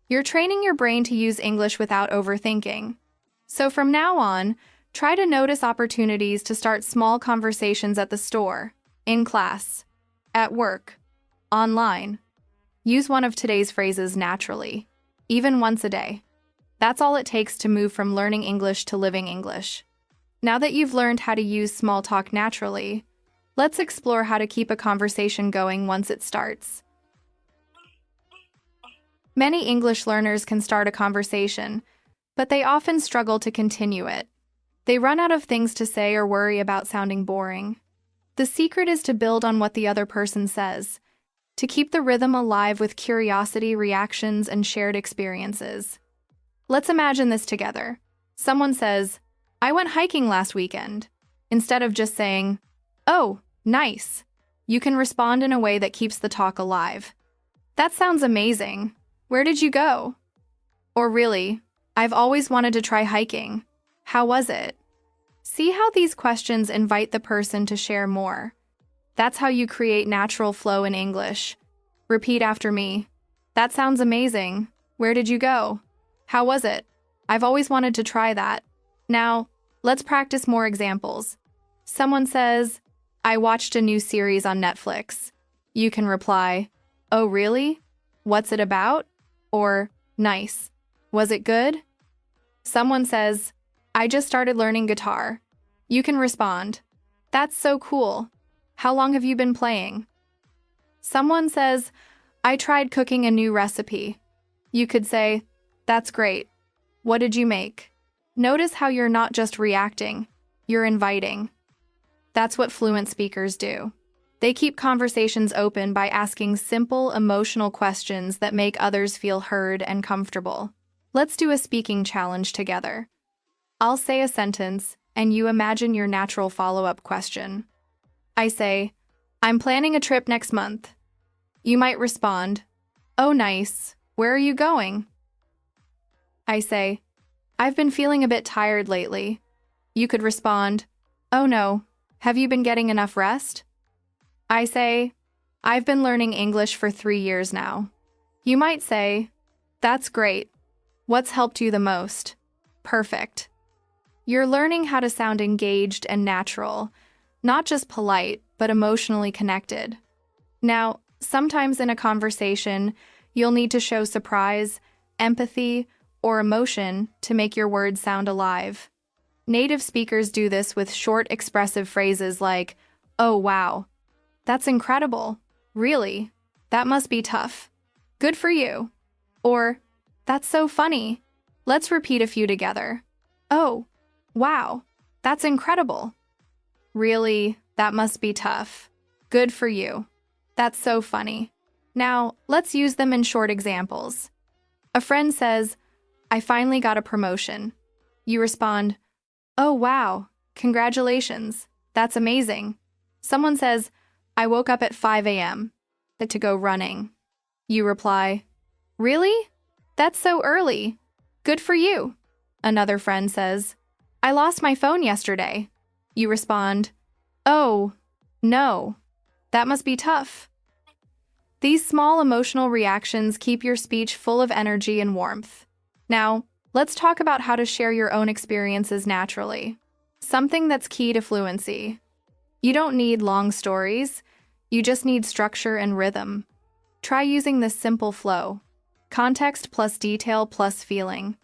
You're training your brain to use English without overthinking. So from now on, try to notice opportunities to start small conversations at the store, in class, at work, online. Use one of today's phrases naturally, even once a day. That's all it takes to move from learning English to living English. Now that you've learned how to use small talk naturally, let's explore how to keep a conversation going once it starts. Many English learners can start a conversation, but they often struggle to continue it. They run out of things to say or worry about sounding boring. The secret is to build on what the other person says, to keep the rhythm alive with curiosity, reactions, and shared experiences. Let's imagine this together. Someone says, "I went hiking last weekend." Instead of just saying, "Oh, nice," you can respond in a way that keeps the talk alive. "That sounds amazing. Where did you go?" Or really, "I've always wanted to try hiking. How was it? See how these questions invite the person to share more. That's how you create natural flow in English. Repeat after me. That sounds amazing. Where did you go? How was it? I've always wanted to try that. Now, let's practice more examples. Someone says, I watched a new series on Netflix. You can reply, oh, really? What's it about? Or, nice. Was it good? Someone says, I just started learning guitar. You can respond, that's so cool. How long have you been playing? Someone says, I tried cooking a new recipe. You could say, that's great. What did you make? Notice how you're not just reacting, you're inviting. That's what fluent speakers do. They keep conversations open by asking simple, emotional questions that make others feel heard and comfortable. Let's do a speaking challenge together. I'll say a sentence, and you imagine your natural follow-up question. I say, I'm planning a trip next month. You might respond, oh, nice. Where are you going? I say, I've been feeling a bit tired lately. You could respond, oh no, have you been getting enough rest? I say, I've been learning English for 3 years now. You might say, that's great. What's helped you the most? Perfect. You're learning how to sound engaged and natural, not just polite, but emotionally connected. Now, sometimes in a conversation, you'll need to show surprise, empathy, or emotion to make your words sound alive. Native speakers do this with short, expressive phrases like, oh, wow. That's incredible. Really? That must be tough. Good for you. Or, that's so funny. Let's repeat a few together. Oh, wow. That's incredible. Really? That must be tough. Good for you. That's so funny. Now, let's use them in short examples. A friend says, I finally got a promotion. You respond, oh, wow. Congratulations. That's amazing. Someone says, I woke up at 5 a.m. to go running. You reply, really? That's so early. Good for you. Another friend says, I lost my phone yesterday. You respond, oh, no. That must be tough. These small emotional reactions keep your speech full of energy and warmth. Now, let's talk about how to share your own experiences naturally. Something that's key to fluency. You don't need long stories. You just need structure and rhythm. Try using this simple flow. Context plus detail plus feeling.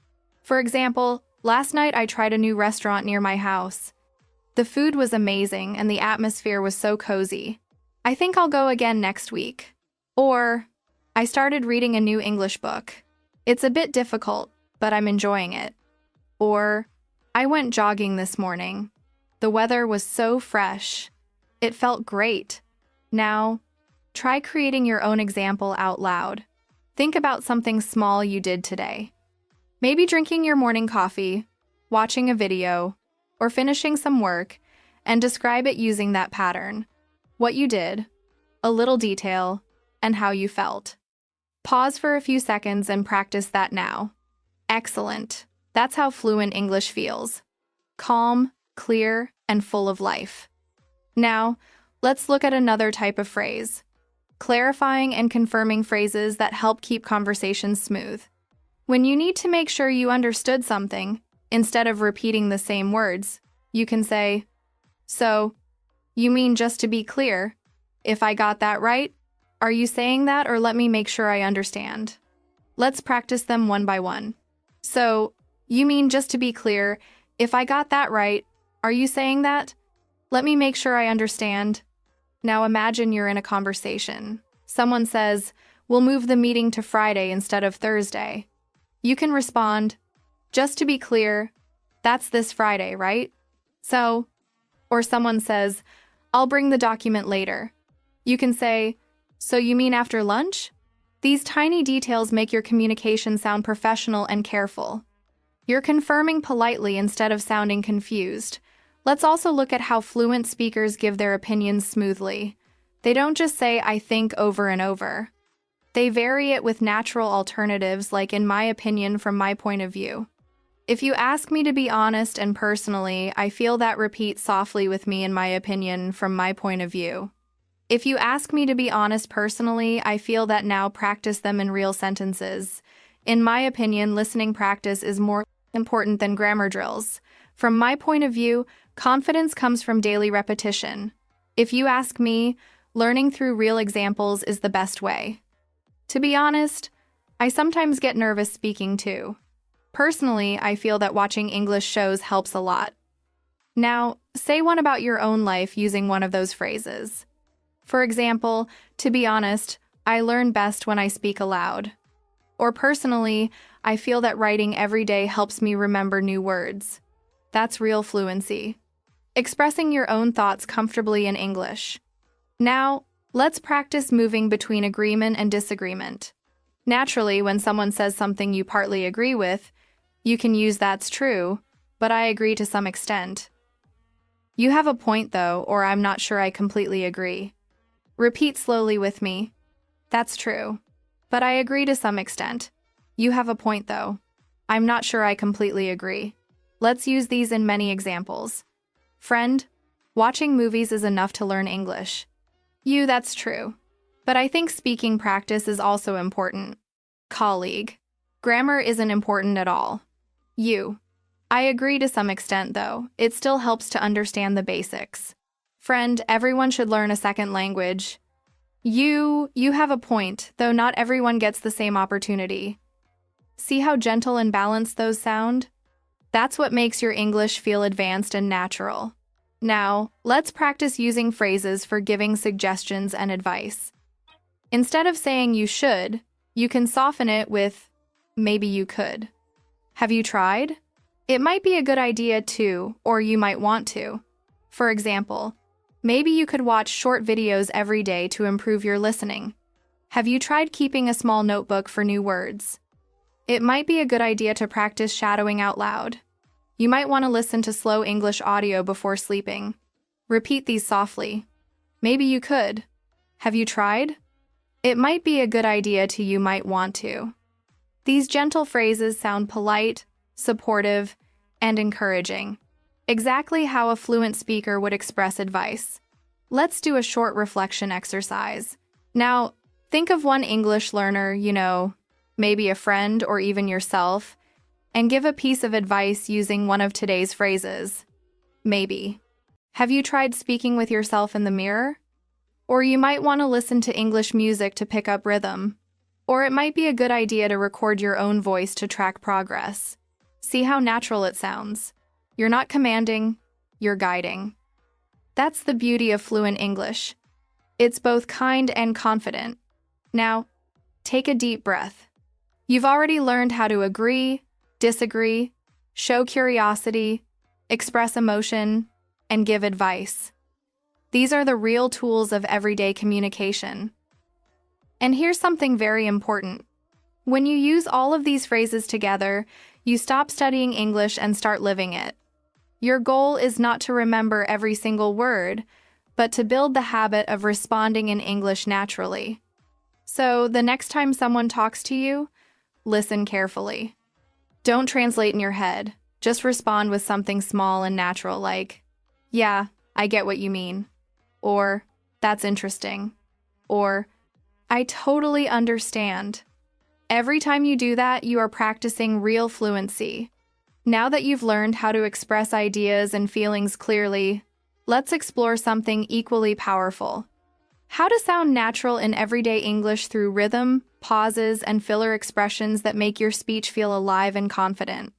For example, last night I tried a new restaurant near my house. The food was amazing and the atmosphere was so cozy. I think I'll go again next week. Or, I started reading a new English book. It's a bit difficult, but I'm enjoying it. Or, I went jogging this morning. The weather was so fresh. It felt great. Now, try creating your own example out loud. Think about something small you did today. Maybe drinking your morning coffee, watching a video, or finishing some work, and describe it using that pattern. What you did, a little detail, and how you felt. Pause for a few seconds and practice that now. Excellent. That's how fluent English feels. Calm, clear, and full of life. Now, let's look at another type of phrase. Clarifying and confirming phrases that help keep conversations smooth. When you need to make sure you understood something, instead of repeating the same words, you can say, so, you mean just to be clear, if I got that right? Are you saying that or let me make sure I understand? Let's practice them one by one. So, you mean just to be clear, if I got that right, are you saying that? Let me make sure I understand. Now imagine you're in a conversation. Someone says, we'll move the meeting to Friday instead of Thursday. You can respond, just to be clear, that's this Friday, right? So, or someone says, I'll bring the document later. You can say, so you mean after lunch? These tiny details make your communication sound professional and careful. You're confirming politely instead of sounding confused. Let's also look at how fluent speakers give their opinions smoothly. They don't just say, I think over and over. They vary it with natural alternatives like in my opinion from my point of view. If you ask me to be honest and personally, I feel that repeat softly with me in my opinion from my point of view. If you ask me to be honest personally, I feel that now practice them in real sentences. In my opinion, listening practice is more important than grammar drills. From my point of view, confidence comes from daily repetition. If you ask me, learning through real examples is the best way. To be honest, I sometimes get nervous speaking too. Personally, I feel that watching English shows helps a lot. Now, say one about your own life using one of those phrases. For example, to be honest, I learn best when I speak aloud. Or personally, I feel that writing every day helps me remember new words. That's real fluency. Expressing your own thoughts comfortably in English. Now, let's practice moving between agreement and disagreement. Naturally, when someone says something you partly agree with, you can use "that's true, but I agree to some extent." You have a point though, or I'm not sure I completely agree. Repeat slowly with me. That's true, but I agree to some extent. You have a point though. I'm not sure I completely agree. Let's use these in many examples. Friend, watching movies is enough to learn English. You, that's true. But I think speaking practice is also important. Colleague, grammar isn't important at all. You, I agree to some extent though. It still helps to understand the basics. Friend, everyone should learn a second language. You have a point, though not everyone gets the same opportunity. See how gentle and balanced those sound? That's what makes your English feel advanced and natural. Now, let's practice using phrases for giving suggestions and advice. Instead of saying you should, you can soften it with maybe you could. Have you tried? It might be a good idea to, or you might want to. For example, maybe you could watch short videos every day to improve your listening. Have you tried keeping a small notebook for new words? It might be a good idea to practice shadowing out loud. You might want to listen to slow English audio before sleeping. Repeat these softly. Maybe you could. Have you tried? It might be a good idea to you might want to. These gentle phrases sound polite, supportive, and encouraging. Exactly how a fluent speaker would express advice. Let's do a short reflection exercise. Now, think of one English learner, maybe a friend or even yourself, and give a piece of advice using one of today's phrases. Maybe. Have you tried speaking with yourself in the mirror? Or you might want to listen to English music to pick up rhythm. Or it might be a good idea to record your own voice to track progress. See how natural it sounds. You're not commanding, you're guiding. That's the beauty of fluent English. It's both kind and confident. Now, take a deep breath. You've already learned how to agree, disagree, show curiosity, express emotion, and give advice. These are the real tools of everyday communication. And here's something very important. When you use all of these phrases together, you stop studying English and start living it. Your goal is not to remember every single word, but to build the habit of responding in English naturally. So, the next time someone talks to you, listen carefully. Don't translate in your head. Just respond with something small and natural like, "Yeah, I get what you mean." Or, "That's interesting." Or, "I totally understand." Every time you do that, you are practicing real fluency. Now that you've learned how to express ideas and feelings clearly, let's explore something equally powerful. How to sound natural in everyday English through rhythm, pauses, and filler expressions that make your speech feel alive and confident.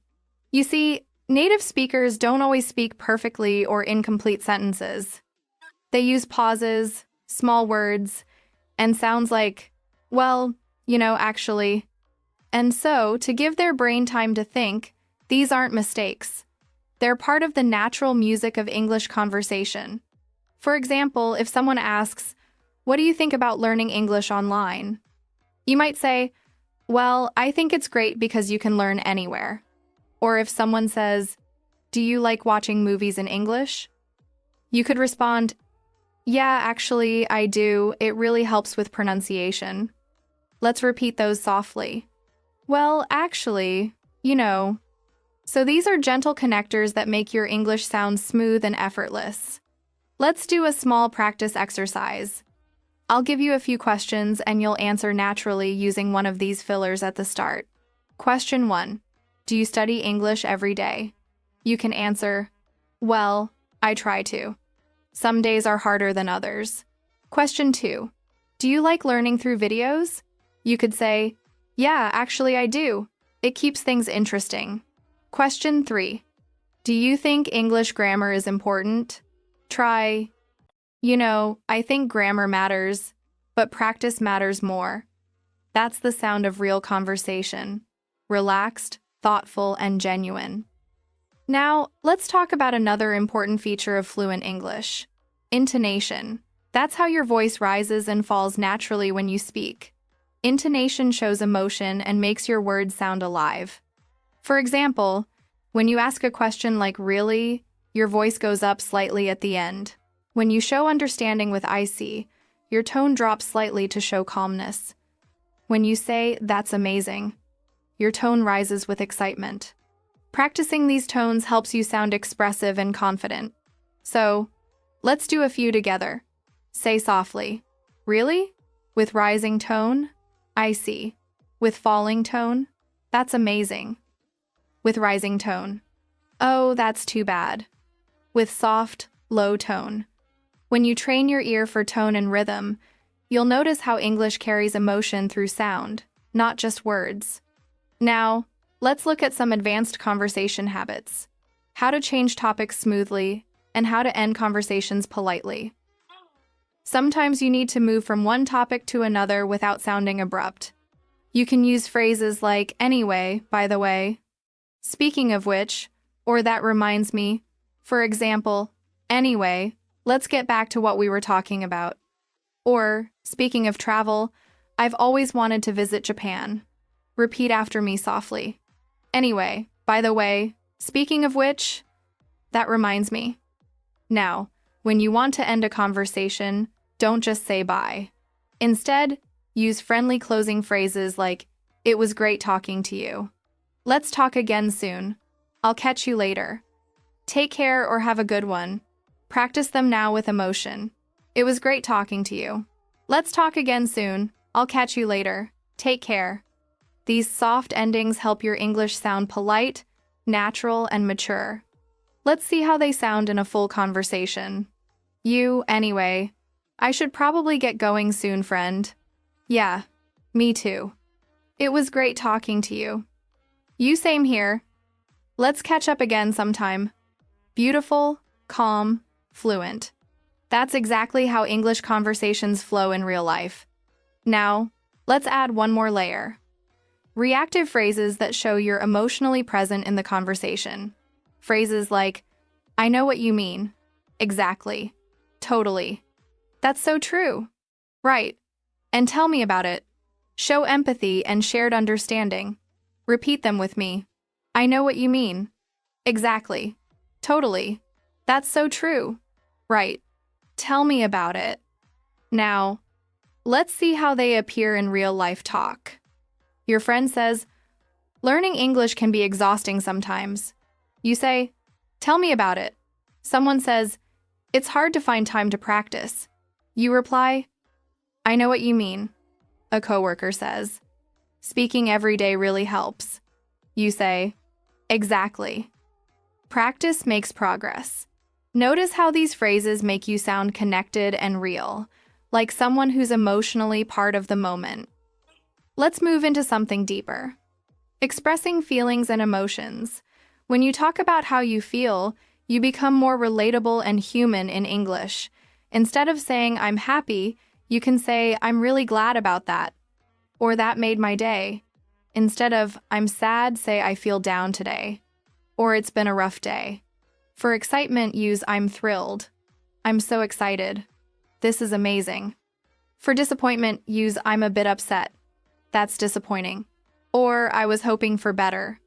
You see, native speakers don't always speak perfectly or incomplete sentences. They use pauses, small words, and sounds like, well, actually. And so, to give their brain time to think, these aren't mistakes. They're part of the natural music of English conversation. For example, if someone asks, "What do you think about learning English online?" You might say, "Well, I think it's great because you can learn anywhere." Or if someone says, "Do you like watching movies in English?" You could respond, "Yeah, actually, I do. It really helps with pronunciation." Let's repeat those softly. "Well, actually, So these are gentle connectors that make your English sound smooth and effortless. Let's do a small practice exercise. I'll give you a few questions and you'll answer naturally using one of these fillers at the start. Question 1. Do you study English every day? You can answer, well, I try to. Some days are harder than others. Question 2. Do you like learning through videos? You could say, yeah, actually I do. It keeps things interesting. Question 3. Do you think English grammar is important? Try, I think grammar matters, but practice matters more. That's the sound of real conversation. Relaxed, thoughtful, and genuine. Now, let's talk about another important feature of fluent English. Intonation. That's how your voice rises and falls naturally when you speak. Intonation shows emotion and makes your words sound alive. For example, when you ask a question like really, your voice goes up slightly at the end. When you show understanding with I see, your tone drops slightly to show calmness. When you say that's amazing, your tone rises with excitement. Practicing these tones helps you sound expressive and confident. So, let's do a few together. Say softly, really? With rising tone, I see. With falling tone, that's amazing. With rising tone, oh, that's too bad. With soft, low tone. When you train your ear for tone and rhythm, you'll notice how English carries emotion through sound, not just words. Now, let's look at some advanced conversation habits. How to change topics smoothly, and how to end conversations politely. Sometimes you need to move from one topic to another without sounding abrupt. You can use phrases like, anyway, by the way, speaking of which, or that reminds me. For example, anyway, let's get back to what we were talking about. Or, speaking of travel, I've always wanted to visit Japan. Repeat after me softly. Anyway, by the way, speaking of which, that reminds me. Now, when you want to end a conversation, don't just say bye. Instead, use friendly closing phrases like, it was great talking to you. Let's talk again soon. I'll catch you later. Take care or have a good one. Practice them now with emotion. It was great talking to you. Let's talk again soon. I'll catch you later. Take care. These soft endings help your English sound polite, natural, and mature. Let's see how they sound in a full conversation. You, anyway. I should probably get going soon, friend. Yeah, me too. It was great talking to you. You same here. Let's catch up again sometime. Beautiful, calm, fluent. That's exactly how English conversations flow in real life. Now, let's add one more layer. Reactive phrases that show you're emotionally present in the conversation. Phrases like, I know what you mean. Exactly. Totally. That's so true. Right. And tell me about it. Show empathy and shared understanding. Repeat them with me. I know what you mean. Exactly. Totally. That's so true. Right. Tell me about it. Now, let's see how they appear in real-life talk. Your friend says, learning English can be exhausting sometimes. You say, tell me about it. Someone says, it's hard to find time to practice. You reply, I know what you mean. A coworker says, speaking every day really helps. You say, exactly. Practice makes progress. Notice how these phrases make you sound connected and real, like someone who's emotionally part of the moment. Let's move into something deeper. Expressing feelings and emotions. When you talk about how you feel, you become more relatable and human in English. Instead of saying, I'm happy, you can say, I'm really glad about that. Or that made my day. Instead of, I'm sad, say, I feel down today. Or it's been a rough day. For excitement, use I'm thrilled. I'm so excited. This is amazing. For disappointment, use I'm a bit upset. That's disappointing. Or I was hoping for better.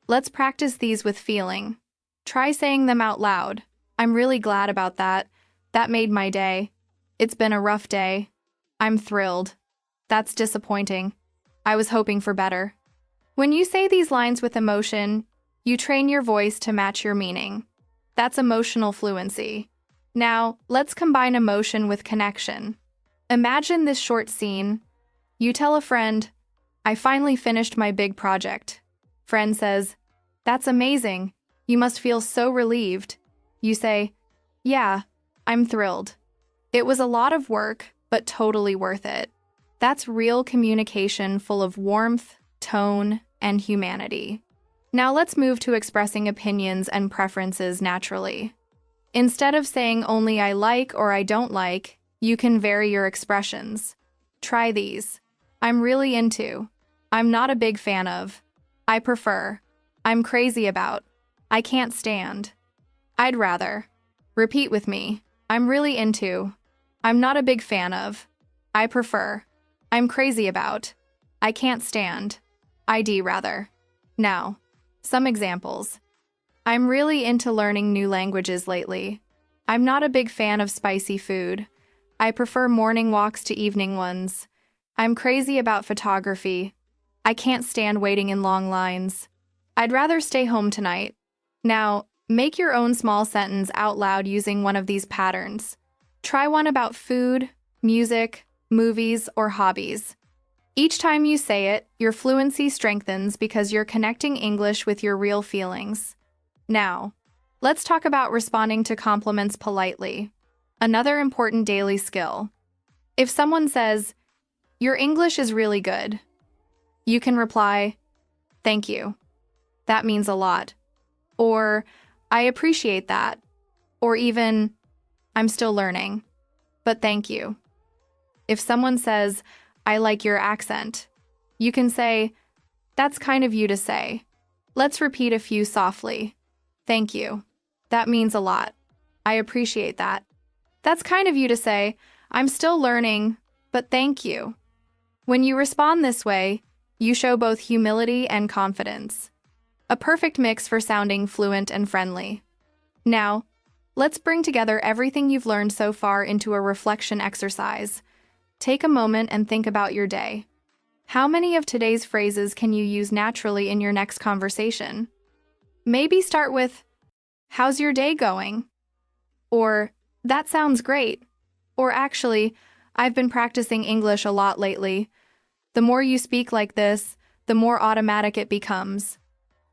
Let's practice these with feeling. Try saying them out loud. I'm really glad about that. That made my day. It's been a rough day. I'm thrilled. That's disappointing. I was hoping for better. When you say these lines with emotion, You train your voice to match your meaning. That's emotional fluency. Now, let's combine emotion with connection. Imagine this short scene. You tell a friend, "I finally finished my big project." Friend says, "That's amazing. You must feel so relieved." You say, "Yeah, I'm thrilled. It was a lot of work, but totally worth it." That's real communication full of warmth, tone, and humanity. Now let's move to expressing opinions and preferences naturally. Instead of saying only "I like" or "I don't like," you can vary your expressions. Try these. I'm really into. I'm not a big fan of. I prefer. I'm crazy about. I can't stand. I'd rather. Repeat with me. I'm really into. I'm not a big fan of. I prefer. I'm crazy about. I can't stand. I'd rather. Now, some examples. I'm really into learning new languages lately. I'm not a big fan of spicy food. I prefer morning walks to evening ones. I'm crazy about photography. I can't stand waiting in long lines. I'd rather stay home tonight. Now, make your own small sentence out loud using one of these patterns. Try one about food, music, movies, or hobbies. Each time you say it, your fluency strengthens because you're connecting English with your real feelings. Now, let's talk about responding to compliments politely. Another important daily skill. If someone says, "Your English is really good," you can reply, "Thank you. That means a lot." Or, "I appreciate that." Or even, "I'm still learning, but thank you." If someone says, "I like your accent," you can say, "That's kind of you to say." Let's repeat a few softly. "Thank you. That means a lot. I appreciate that. That's kind of you to say, I'm still learning, but thank you." When you respond this way, you show both humility and confidence. A perfect mix for sounding fluent and friendly. Now, let's bring together everything you've learned so far into a reflection exercise. Take a moment and think about your day. How many of today's phrases can you use naturally in your next conversation? Maybe start with, "How's your day going?" Or, "That sounds great." Or actually, "I've been practicing English a lot lately." The more you speak like this, the more automatic it becomes.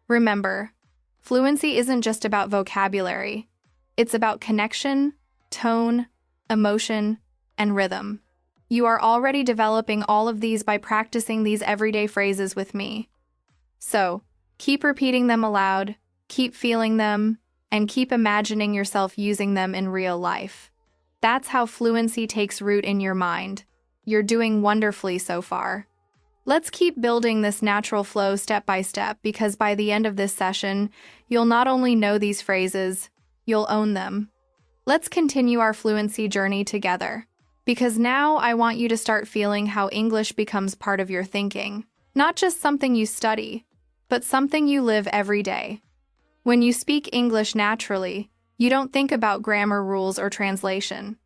Remember, fluency isn't just about vocabulary. It's about connection, tone, emotion, and rhythm. You are already developing all of these by practicing these everyday phrases with me. So, keep repeating them aloud, keep feeling them, and keep imagining yourself using them in real life. That's how fluency takes root in your mind. You're doing wonderfully so far. Let's keep building this natural flow step by step because by the end of this session, you'll not only know these phrases, you'll own them. Let's continue our fluency journey together. Because now I want you to start feeling how English becomes part of your thinking, not just something you study, but something you live every day. When you speak English naturally, you don't think about grammar rules or translation.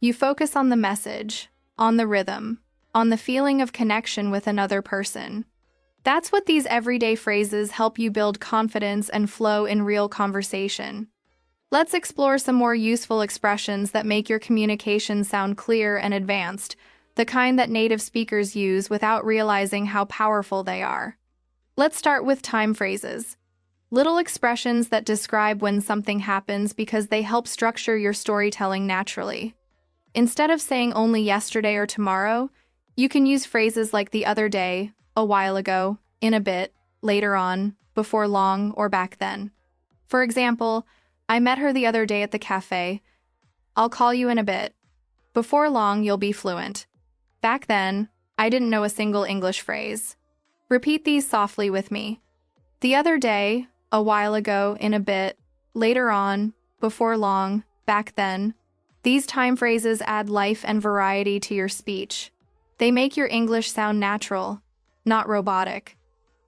You focus on the message, on the rhythm, on the feeling of connection with another person. That's what these everyday phrases help you build confidence and flow in real conversation. Let's explore some more useful expressions that make your communication sound clear and advanced, the kind that native speakers use without realizing how powerful they are. Let's start with time phrases. Little expressions that describe when something happens because they help structure your storytelling naturally. Instead of saying only yesterday or tomorrow, you can use phrases like the other day, a while ago, in a bit, later on, before long, or back then. For example, I met her the other day at the cafe. I'll call you in a bit. Before long, you'll be fluent. Back then, I didn't know a single English phrase. Repeat these softly with me. The other day, a while ago, in a bit, later on, before long, back then. These time phrases add life and variety to your speech. They make your English sound natural, not robotic.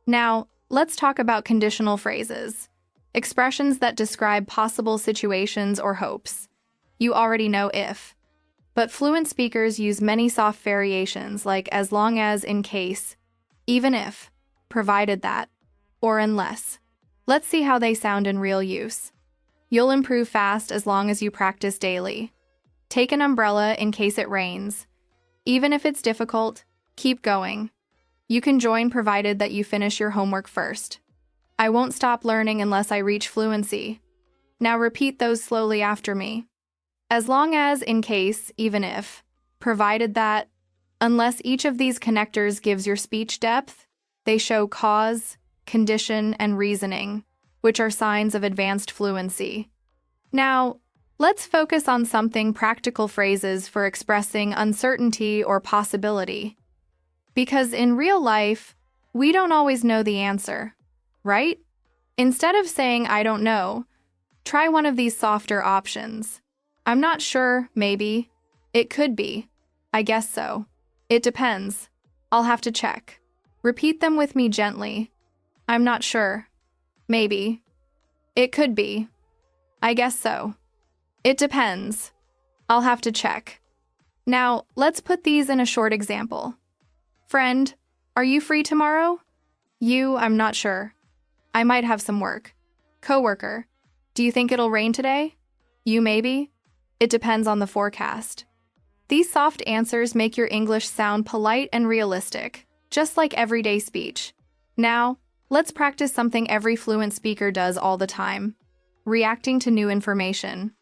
Now, let's talk about conditional phrases. Expressions that describe possible situations or hopes. You already know if. But fluent speakers use many soft variations like as long as, in case, even if, provided that, or unless. Let's see how they sound in real use. You'll improve fast as long as you practice daily. Take an umbrella in case it rains. Even if it's difficult, keep going. You can join provided that you finish your homework first. I won't stop learning unless I reach fluency. Now repeat those slowly after me. As long as, in case, even if, provided that, unless each of these connectors gives your speech depth, they show cause, condition, and reasoning, which are signs of advanced fluency. Now, let's focus on something practical phrases for expressing uncertainty or possibility. Because in real life, we don't always know the answer, right? Instead of saying, I don't know, try one of these softer options. I'm not sure, maybe. It could be. I guess so. It depends. I'll have to check. Repeat them with me gently. I'm not sure. Maybe. It could be. I guess so. It depends. I'll have to check. Now, let's put these in a short example. Friend, are you free tomorrow? You, I'm not sure. I might have some work. Coworker, do you think it'll rain today? You, maybe. It depends on the forecast. These soft answers make your English sound polite and realistic, just like everyday speech. Now, let's practice something every fluent speaker does all the time: reacting to new information.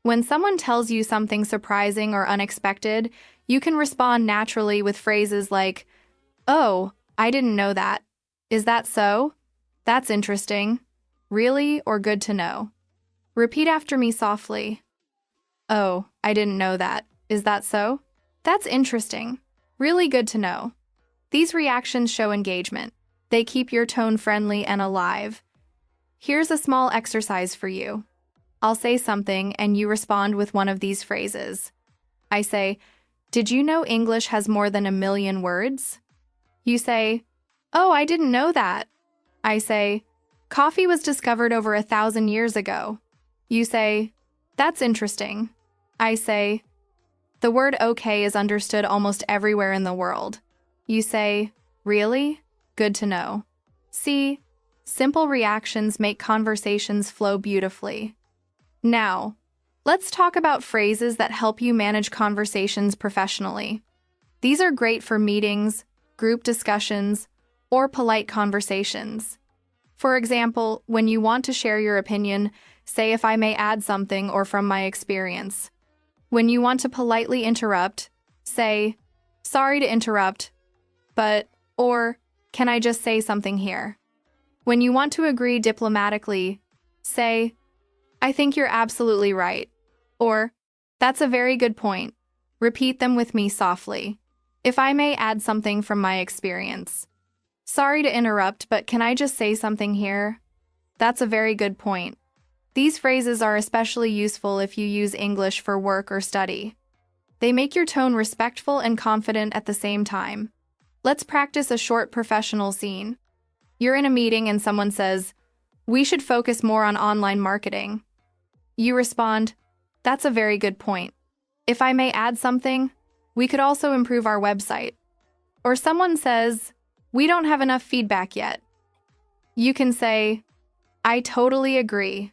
When someone tells you something surprising or unexpected, you can respond naturally with phrases like, "Oh, I didn't know that. Is that so? That's interesting. Really, or good to know." Repeat after me softly. "Oh, I didn't know that. Is that so? That's interesting. Really good to know." These reactions show engagement. They keep your tone friendly and alive. Here's a small exercise for you. I'll say something and you respond with one of these phrases. I say, "Did you know English has more than 1,000,000 words?" You say, "Oh, I didn't know that." I say, "Coffee was discovered over 1,000 years ago." You say, "That's interesting." I say, "The word okay is understood almost everywhere in the world." You say, "Really? Good to know." See, simple reactions make conversations flow beautifully. Now, let's talk about phrases that help you manage conversations professionally. These are great for meetings, group discussions, or polite conversations. For example, when you want to share your opinion, say, "If I may add something," or "from my experience." When you want to politely interrupt, say, "Sorry to interrupt, but," or "Can I just say something here?" When you want to agree diplomatically, say, "I think you're absolutely right," or "That's a very good point." Repeat them with me softly. "If I may add something from my experience." "Sorry to interrupt, but can I just say something here?" "That's a very good point." These phrases are especially useful if you use English for work or study. They make your tone respectful and confident at the same time. Let's practice a short professional scene. You're in a meeting and someone says, "We should focus more on online marketing." You respond, "That's a very good point. If I may add something, we could also improve our website." Or someone says, "We don't have enough feedback yet." You can say, "I totally agree.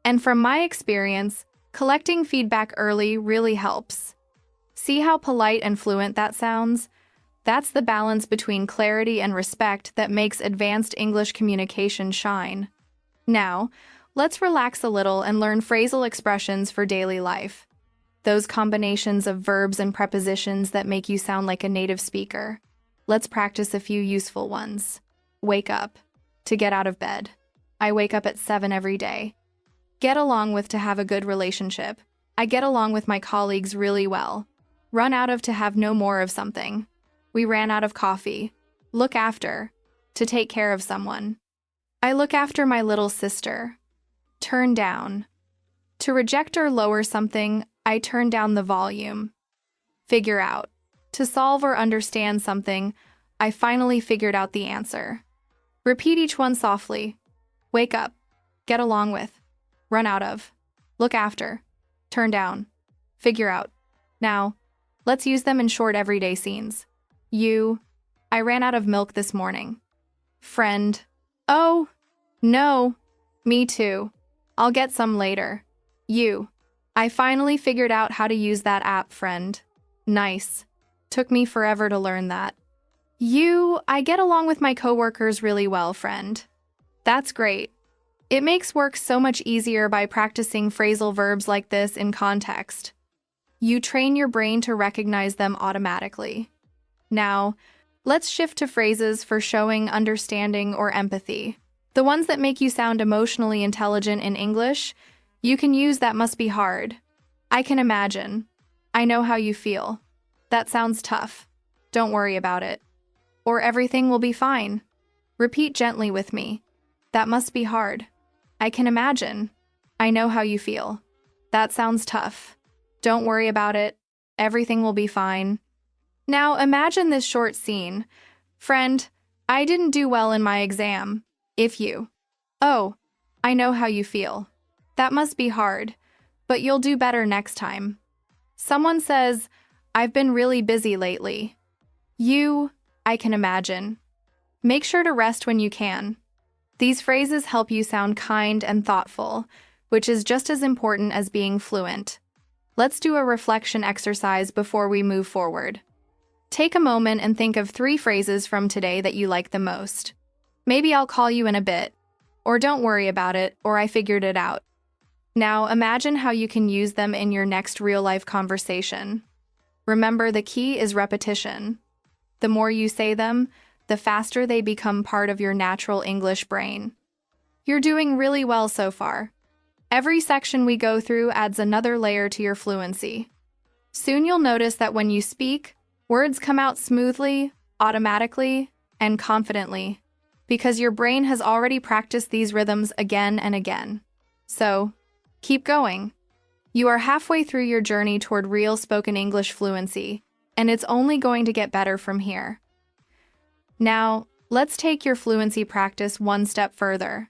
And from my experience, collecting feedback early really helps." See how polite and fluent that sounds? That's the balance between clarity and respect that makes advanced English communication shine. Now, let's relax a little and learn phrasal expressions for daily life. Those combinations of verbs and prepositions that make you sound like a native speaker. Let's practice a few useful ones. Wake up. To get out of bed. I wake up at 7 every day. Get along with, to have a good relationship. I get along with my colleagues really well. Run out of, to have no more of something. We ran out of coffee. Look after. To take care of someone. I look after my little sister. Turn down. To reject or lower something, I turn down the volume. Figure out. To solve or understand something, I finally figured out the answer. Repeat each one softly. Wake up. Get along with. Run out of. Look after. Turn down. Figure out. Now, let's use them in short everyday scenes. You. I ran out of milk this morning. Friend. Oh, No, me too. I'll get some later. You. I finally figured out how to use that app, friend. Nice. Took me forever to learn that. I get along with my coworkers really well, friend. That's great. It makes work so much easier by practicing phrasal verbs like this in context. You train your brain to recognize them automatically. Now, let's shift to phrases for showing understanding or empathy. The ones that make you sound emotionally intelligent in English, you can use that must be hard. I can imagine. I know how you feel. That sounds tough. Don't worry about it. Or everything will be fine. Repeat gently with me. That must be hard. I can imagine. I know how you feel. That sounds tough. Don't worry about it. Everything will be fine. Now imagine this short scene. Friend, I didn't do well in my exam. If you. Oh, I know how you feel. That must be hard, but you'll do better next time. Someone says, I've been really busy lately. I can imagine. Make sure to rest when you can. These phrases help you sound kind and thoughtful, which is just as important as being fluent. Let's do a reflection exercise before we move forward. Take a moment and think of 3 phrases from today that you like the most. Maybe I'll call you in a bit, or don't worry about it, or I figured it out. Now imagine how you can use them in your next real-life conversation. Remember, the key is repetition. The more you say them, the faster they become part of your natural English brain. You're doing really well so far. Every section we go through adds another layer to your fluency. Soon you'll notice that when you speak, words come out smoothly, automatically, and confidently, because your brain has already practiced these rhythms again and again. So, keep going. You are halfway through your journey toward real spoken English fluency, and it's only going to get better from here. Now, let's take your fluency practice one step further.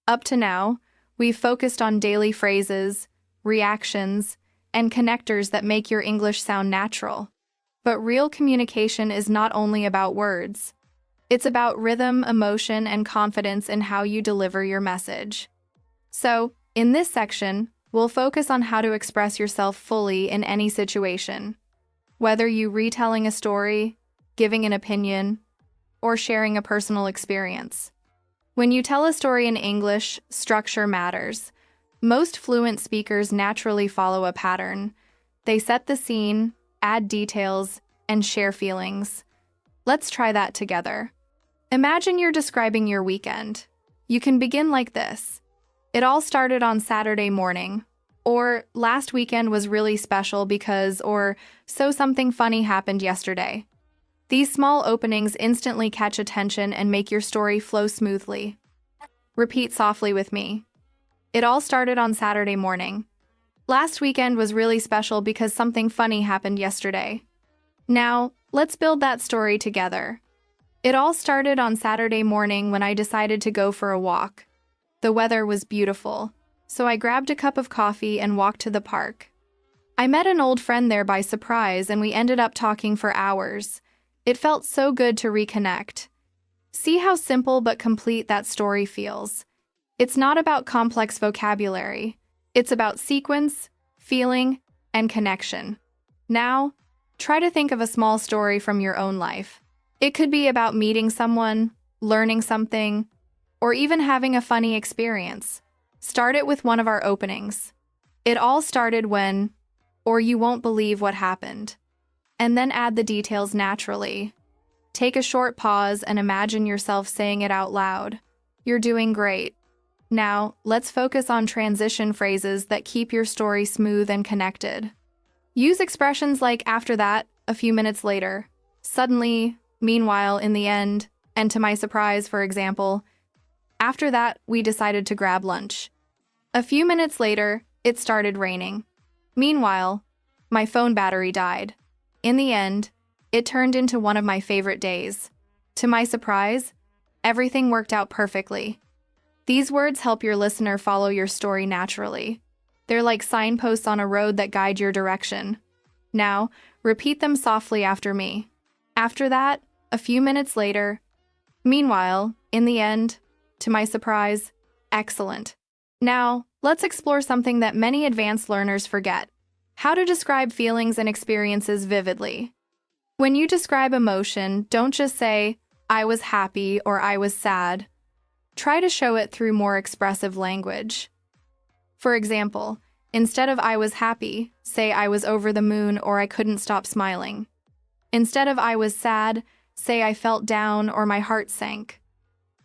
Up to now, we've focused on daily phrases, reactions, and connectors that make your English sound natural. But real communication is not only about words. It's about rhythm, emotion, and confidence in how you deliver your message. So, in this section, we'll focus on how to express yourself fully in any situation. Whether you retelling a story, giving an opinion, or sharing a personal experience. When you tell a story in English, structure matters. Most fluent speakers naturally follow a pattern. They set the scene, add details, and share feelings. Let's try that together. Imagine you're describing your weekend. You can begin like this. It all started on Saturday morning. Or, last weekend was really special because, or, so something funny happened yesterday. These small openings instantly catch attention and make your story flow smoothly. Repeat softly with me. It all started on Saturday morning. Last weekend was really special because something funny happened yesterday. Now, let's build that story together. It all started on Saturday morning when I decided to go for a walk. The weather was beautiful, so I grabbed a cup of coffee and walked to the park. I met an old friend there by surprise and we ended up talking for hours. It felt so good to reconnect. See how simple but complete that story feels. It's not about complex vocabulary. It's about sequence, feeling, and connection. Now, try to think of a small story from your own life. It could be about meeting someone, learning something, or even having a funny experience. Start it with one of our openings. It all started when, or you won't believe what happened. And then add the details naturally. Take a short pause and imagine yourself saying it out loud. You're doing great. Now, let's focus on transition phrases that keep your story smooth and connected. Use expressions like after that, a few minutes later, suddenly, meanwhile, in the end, and to my surprise, for example. After that, we decided to grab lunch. A few minutes later, it started raining. Meanwhile, my phone battery died. In the end, it turned into one of my favorite days. To my surprise, everything worked out perfectly. These words help your listener follow your story naturally. They're like signposts on a road that guide your direction. Now, repeat them softly after me. After that, a few minutes later. Meanwhile, in the end, To my surprise, excellent. Now, let's explore something that many advanced learners forget: how to describe feelings and experiences vividly. When you describe emotion, don't just say, "I was happy" or "I was sad." Try to show it through more expressive language. For example, instead of "I was happy," say "I was over the moon" or "I couldn't stop smiling." Instead of "I was sad," say "I felt down" or "my heart sank."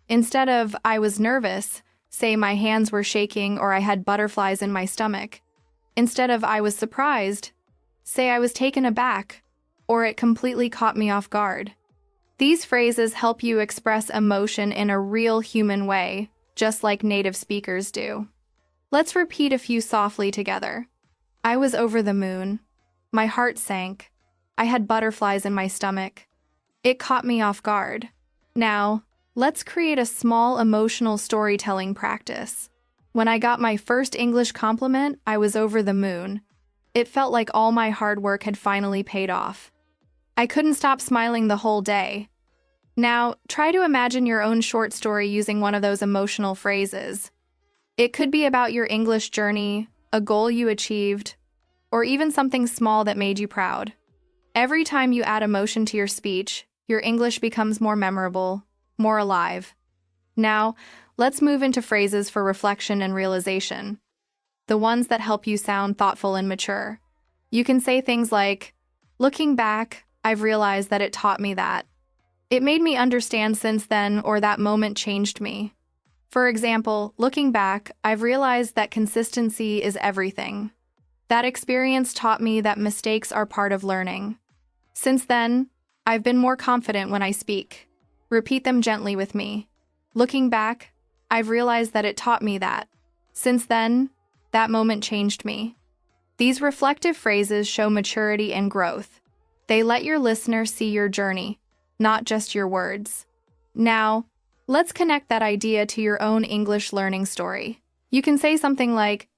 Instead of "I was nervous," say "my hands were shaking" or "I had butterflies in my stomach." Instead of "I was surprised," say "I was taken aback" or "it completely caught me off guard." These phrases help you express emotion in a real human way, just like native speakers do. Let's repeat a few softly together. I was over the moon. My heart sank. I had butterflies in my stomach. It caught me off guard. Now, let's create a small emotional storytelling practice. When I got my first English compliment, I was over the moon. It felt like all my hard work had finally paid off. I couldn't stop smiling the whole day. Now, try to imagine your own short story using one of those emotional phrases. It could be about your English journey, a goal you achieved, or even something small that made you proud. Every time you add emotion to your speech, your English becomes more memorable, more alive. Now, let's move into phrases for reflection and realization, the ones that help you sound thoughtful and mature. You can say things like, "Looking back, I've realized that it taught me that. It made me understand since then," or "that moment changed me." For example, looking back, I've realized that consistency is everything. That experience taught me that mistakes are part of learning. Since then, I've been more confident when I speak. Repeat them gently with me. Looking back, I've realized that it taught me that. Since then, that moment changed me. These reflective phrases show maturity and growth. They let your listener see your journey, not just your words. Now, let's connect that idea to your own English learning story. You can say something like,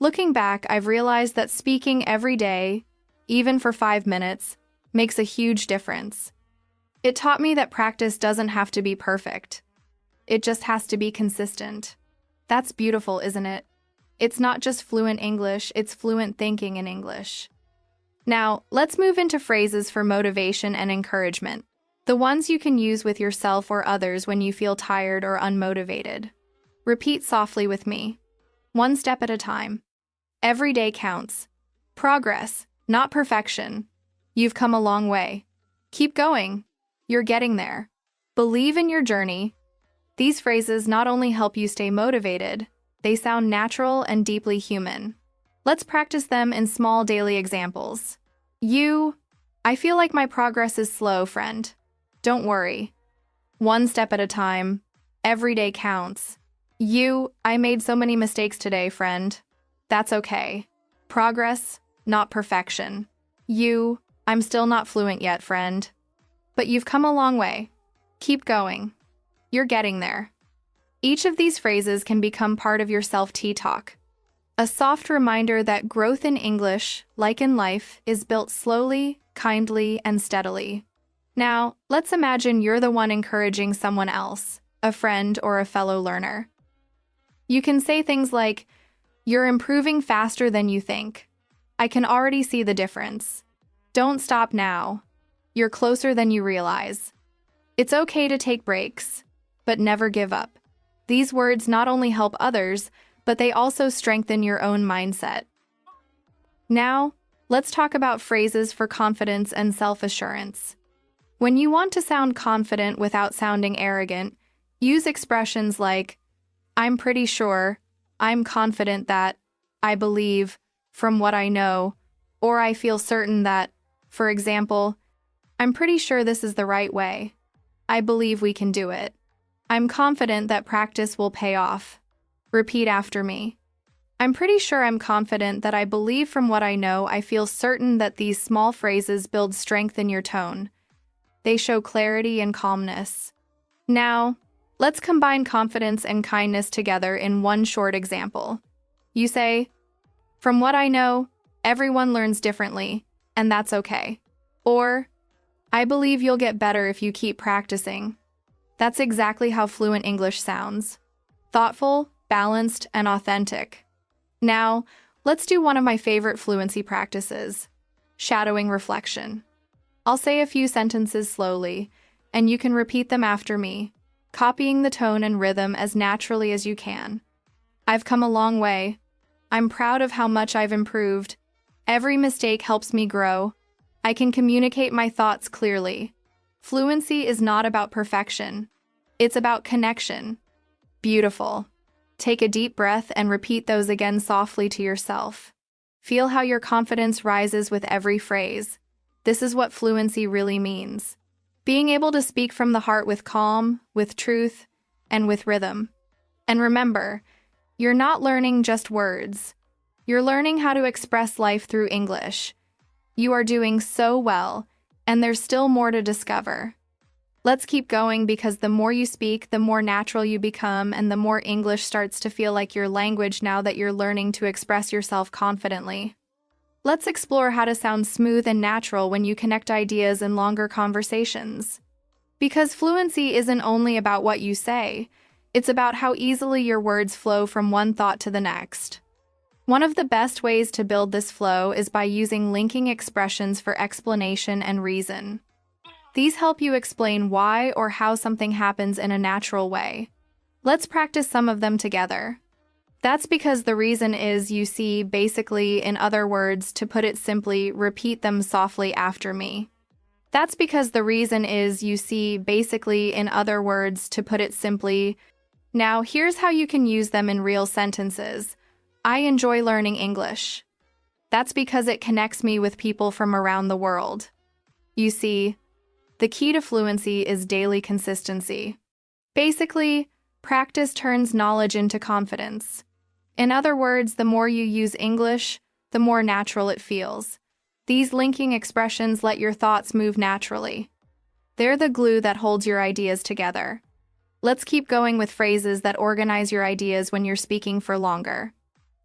"Looking back, I've realized that speaking every day, even for 5 minutes, makes a huge difference. It taught me that practice doesn't have to be perfect. It just has to be consistent." That's beautiful, isn't it? It's not just fluent English, it's fluent thinking in English. Now, let's move into phrases for motivation and encouragement, the ones you can use with yourself or others when you feel tired or unmotivated. Repeat softly with me. One step at a time. Every day counts. Progress, not perfection. You've come a long way. Keep going. You're getting there. Believe in your journey. These phrases not only help you stay motivated, they sound natural and deeply human. Let's practice them in small daily examples. I feel like my progress is slow, friend. Don't worry. One step at a time. Every day counts. I made so many mistakes today, friend. That's okay. Progress, not perfection. I'm still not fluent yet, friend. But you've come a long way. Keep going. You're getting there. Each of these phrases can become part of your self-talk. A soft reminder that growth in English, like in life, is built slowly, kindly, and steadily. Now, let's imagine you're the one encouraging someone else, a friend or a fellow learner. You can say things like, "You're improving faster than you think. I can already see the difference. Don't stop now. You're closer than you realize. It's okay to take breaks, but never give up." These words not only help others, but they also strengthen your own mindset. Now, let's talk about phrases for confidence and self-assurance. When you want to sound confident without sounding arrogant, use expressions like, "I'm pretty sure," "I'm confident that," "I believe," "from what I know," or "I feel certain that." For example, "I'm pretty sure this is the right way. I believe we can do it. I'm confident that practice will pay off." Repeat after me. I'm pretty sure, I'm confident that, I believe, from what I know, I feel certain that. These small phrases build strength in your tone. They show clarity and calmness. Now, let's combine confidence and kindness together in one short example. You say, "From what I know, everyone learns differently, and that's okay." Or, "I believe you'll get better if you keep practicing." That's exactly how fluent English sounds, thoughtful, balanced, and authentic. Now, let's do one of my favorite fluency practices, shadowing reflection. I'll say a few sentences slowly, and you can repeat them after me, copying the tone and rhythm as naturally as you can. I've come a long way. I'm proud of how much I've improved. Every mistake helps me grow. I can communicate my thoughts clearly. Fluency is not about perfection. It's about connection. Beautiful. Take a deep breath and repeat those again softly to yourself. Feel how your confidence rises with every phrase. This is what fluency really means. Being able to speak from the heart with calm, with truth, and with rhythm. And remember, you're not learning just words. You're learning how to express life through English. You are doing so well, and there's still more to discover. Let's keep going because the more you speak, the more natural you become, and the more English starts to feel like your language now that you're learning to express yourself confidently. Let's explore how to sound smooth and natural when you connect ideas in longer conversations. Because fluency isn't only about what you say, it's about how easily your words flow from one thought to the next. One of the best ways to build this flow is by using linking expressions for explanation and reason. These help you explain why or how something happens in a natural way. Let's practice some of them together. That's because the reason is, you see, basically, in other words, to put it simply, repeat them softly after me. That's because the reason is, you see, basically, in other words, to put it simply. Now, here's how you can use them in real sentences. I enjoy learning English. That's because it connects me with people from around the world. You see, the key to fluency is daily consistency. Basically, practice turns knowledge into confidence. In other words, the more you use English, the more natural it feels. These linking expressions let your thoughts move naturally. They're the glue that holds your ideas together. Let's keep going with phrases that organize your ideas when you're speaking for longer.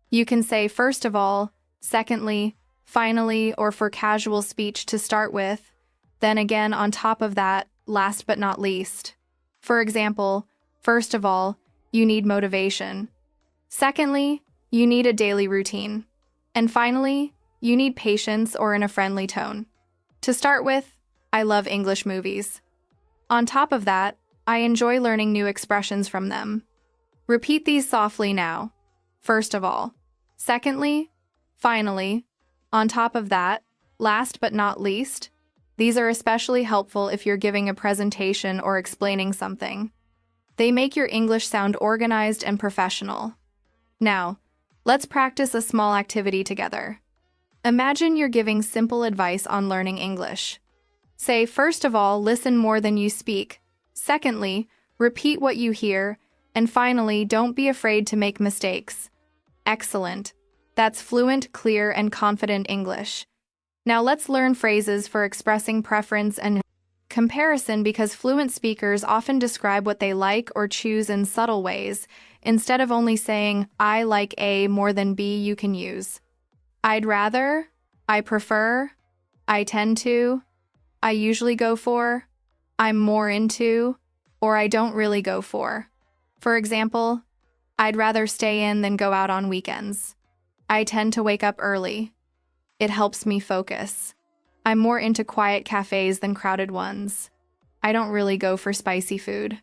You can say first of all, secondly, finally, or for casual speech to start with. Then again, on top of that, last but not least. For example, first of all, you need motivation. Secondly, you need a daily routine. And finally, you need patience or in a friendly tone. To start with, I love English movies. On top of that, I enjoy learning new expressions from them. Repeat these softly now. First of all. Secondly, finally. On top of that, last but not least. These are especially helpful if you're giving a presentation or explaining something. They make your English sound organized and professional. Now, let's practice a small activity together. Imagine you're giving simple advice on learning English. Say, first of all, listen more than you speak. Secondly, repeat what you hear. And finally, don't be afraid to make mistakes. Excellent. That's fluent, clear, and confident English. Now let's learn phrases for expressing preference and comparison, because fluent speakers often describe what they like or choose in subtle ways. Instead of only saying, I like A more than B, you can use I'd rather, I prefer, I tend to, I usually go for, I'm more into, or I don't really go for. For example, I'd rather stay in than go out on weekends. I tend to wake up early. It helps me focus. I'm more into quiet cafes than crowded ones. I don't really go for spicy food.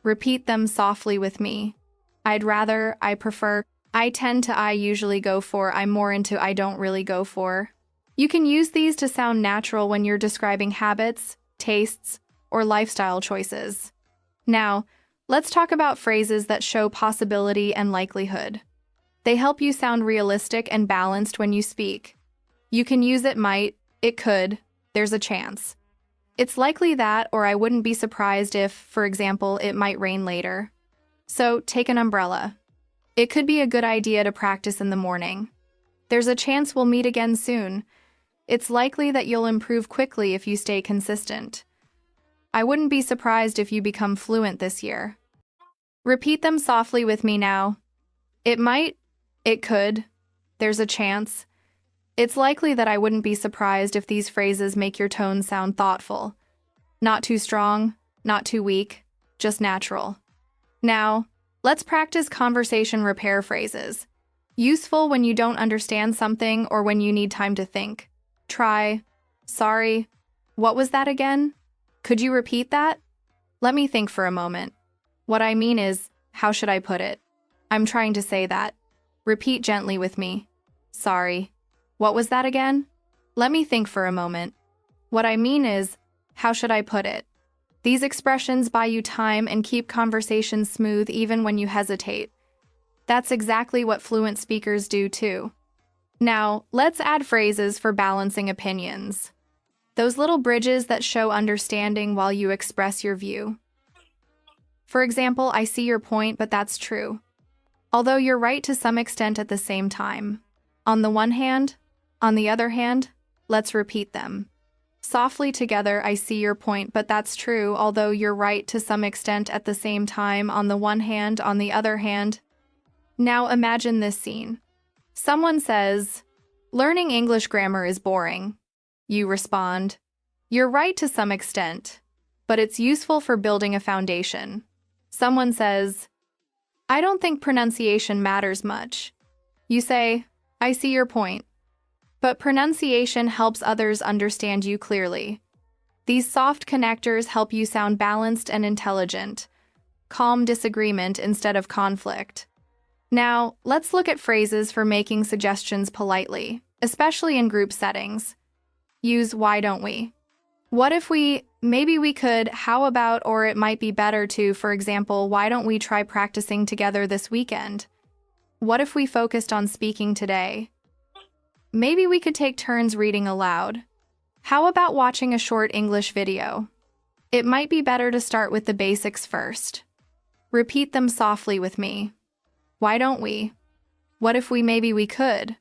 Repeat them softly with me. I'd rather, I prefer, I tend to, I usually go for, I'm more into, I don't really go for. You can use these to sound natural when you're describing habits, tastes, or lifestyle choices. Now, let's talk about phrases that show possibility and likelihood. They help you sound realistic and balanced when you speak. You can use it might, it could, there's a chance. It's likely that, or I wouldn't be surprised if, for example, it might rain later. So, take an umbrella. It could be a good idea to practice in the morning. There's a chance we'll meet again soon. It's likely that you'll improve quickly if you stay consistent. I wouldn't be surprised if you become fluent this year. Repeat them softly with me now. It might, it could, there's a chance. It's likely that I wouldn't be surprised if these phrases make your tone sound thoughtful. Not too strong, not too weak, just natural. Now, Let's practice conversation repair phrases. Useful when you don't understand something or when you need time to think. Try, sorry, what was that again? Could you repeat that? Let me think for a moment. What I mean is, how should I put it? I'm trying to say that. Repeat gently with me. Sorry. What was that again? Let me think for a moment. What I mean is, how should I put it? These expressions buy you time and keep conversations smooth even when you hesitate. That's exactly what fluent speakers do too. Now, let's add phrases for balancing opinions. Those little bridges that show understanding while you express your view. For example, I see your point, but that's true. Although you're right to some extent at the same time. On the one hand, on the other hand, let's repeat them. Softly together, I see your point, but that's true, although you're right to some extent at the same time, on the one hand, on the other hand. Now imagine this scene. Someone says, "Learning English grammar is boring." You respond, "You're right to some extent, but it's useful for building a foundation." Someone says, "I don't think pronunciation matters much." You say, "I see your point, but pronunciation helps others understand you clearly." These soft connectors help you sound balanced and intelligent. Calm disagreement instead of conflict. Now, let's look at phrases for making suggestions politely, especially in group settings. Use "why don't we?" What if we, maybe we could, how about, or it might be better to, for example, why don't we try practicing together this weekend? What if we focused on speaking today? Maybe we could take turns reading aloud. How about watching a short English video? It might be better to start with the basics first. Repeat them softly with me. Why don't we? What if we, maybe we could?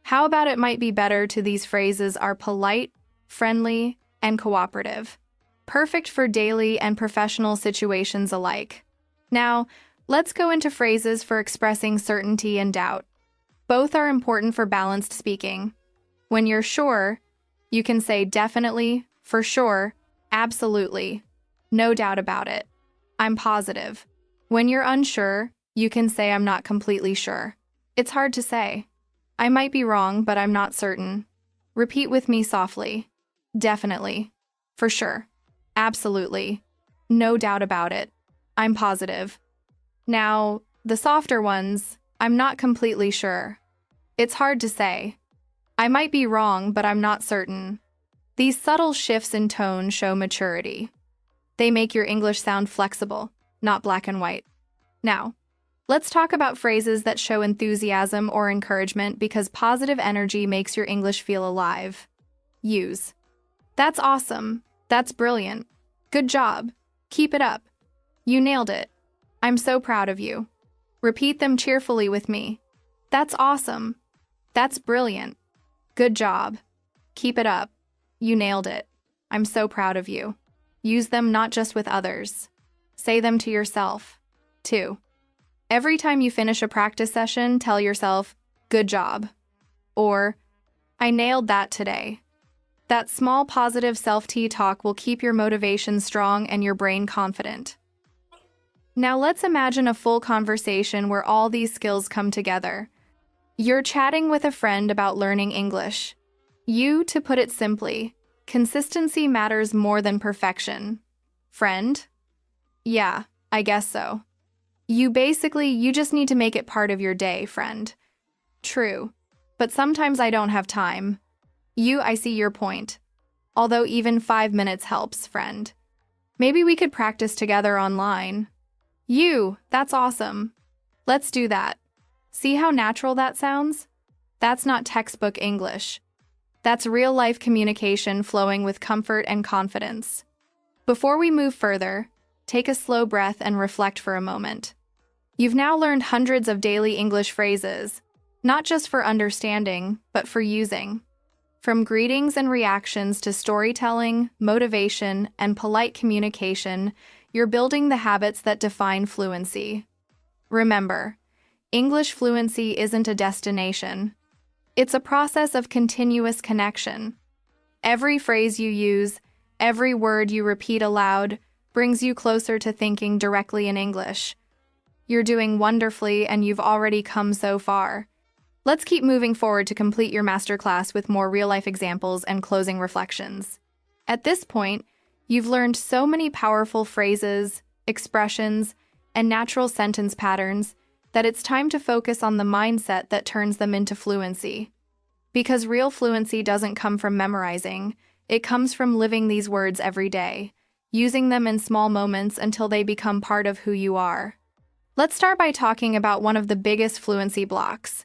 How about it might be better to? These phrases are polite, friendly, and cooperative. Perfect for daily and professional situations alike. Now, let's go into phrases for expressing certainty and doubt. Both are important for balanced speaking. When you're sure, you can say definitely, for sure, absolutely, no doubt about it, I'm positive. When you're unsure, you can say I'm not completely sure. It's hard to say. I might be wrong, but I'm not certain. Repeat with me softly. Definitely. For sure. Absolutely. No doubt about it. I'm positive. Now, the softer ones, I'm not completely sure. It's hard to say. I might be wrong, but I'm not certain. These subtle shifts in tone show maturity. They make your English sound flexible, not black and white. Now, let's talk about phrases that show enthusiasm or encouragement because positive energy makes your English feel alive. Use. That's awesome. That's brilliant. Good job. Keep it up. You nailed it. I'm so proud of you. Repeat them cheerfully with me. That's awesome. That's brilliant. Good job. Keep it up. You nailed it. I'm so proud of you. Use them not just with others. Say them to yourself, too. Every time you finish a practice session, tell yourself, good job. Or, I nailed that today. That small positive self-talk will keep your motivation strong and your brain confident. Now let's imagine a full conversation where all these skills come together. You're chatting with a friend about learning English. To put it simply, consistency matters more than perfection. Friend? Yeah, I guess so. You just need to make it part of your day, friend. True. But sometimes I don't have time. I see your point. Although even 5 minutes helps, friend. Maybe we could practice together online. That's awesome. Let's do that. See how natural that sounds? That's not textbook English. That's real-life communication flowing with comfort and confidence. Before we move further, take a slow breath and reflect for a moment. You've now learned hundreds of daily English phrases, not just for understanding, but for using. From greetings and reactions to storytelling, motivation, and polite communication, you're building the habits that define fluency. Remember, English fluency isn't a destination. It's a process of continuous connection. Every phrase you use, every word you repeat aloud, brings you closer to thinking directly in English. You're doing wonderfully and you've already come so far. Let's keep moving forward to complete your masterclass with more real-life examples and closing reflections. At this point, you've learned so many powerful phrases, expressions, and natural sentence patterns that it's time to focus on the mindset that turns them into fluency. Because real fluency doesn't come from memorizing, it comes from living these words every day, using them in small moments until they become part of who you are. Let's start by talking about one of the biggest fluency blocks: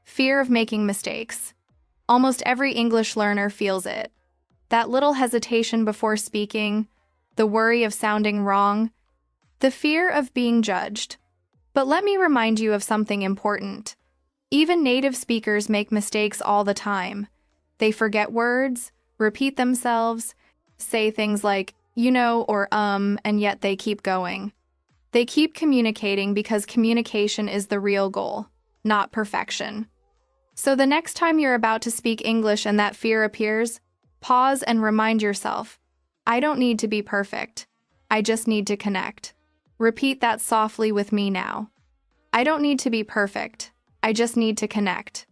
fear of making mistakes. Almost every English learner feels it. That little hesitation before speaking, the worry of sounding wrong, the fear of being judged. But let me remind you of something important. Even native speakers make mistakes all the time. They forget words, repeat themselves, say things like, or and yet they keep going. They keep communicating because communication is the real goal, not perfection. So the next time you're about to speak English and that fear appears, pause and remind yourself, I don't need to be perfect. I just need to connect. Repeat that softly with me now. I don't need to be perfect. I just need to connect.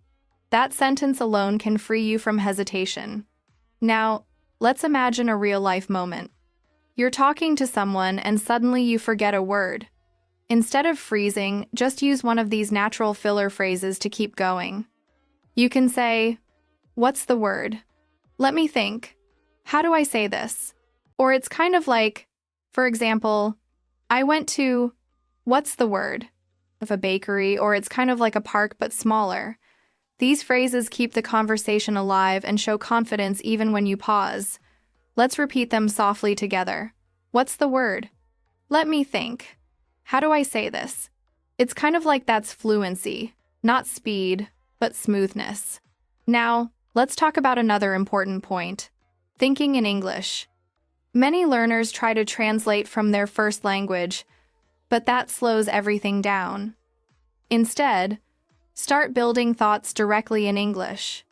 That sentence alone can free you from hesitation. Now, let's imagine a real-life moment. You're talking to someone and suddenly you forget a word. Instead of freezing, just use one of these natural filler phrases to keep going. You can say, "What's the word? Let me think. How do I say this?" Or it's kind of like, for example, I went to, what's the word? Of a bakery, or it's kind of like a park but smaller. These phrases keep the conversation alive and show confidence even when you pause. Let's repeat them softly together. What's the word? Let me think. How do I say this? It's kind of like that's fluency, not speed, but smoothness. Now, let's talk about another important point: thinking in English. Many learners try to translate from their first language, but that slows everything down. Instead, start building thoughts directly in English.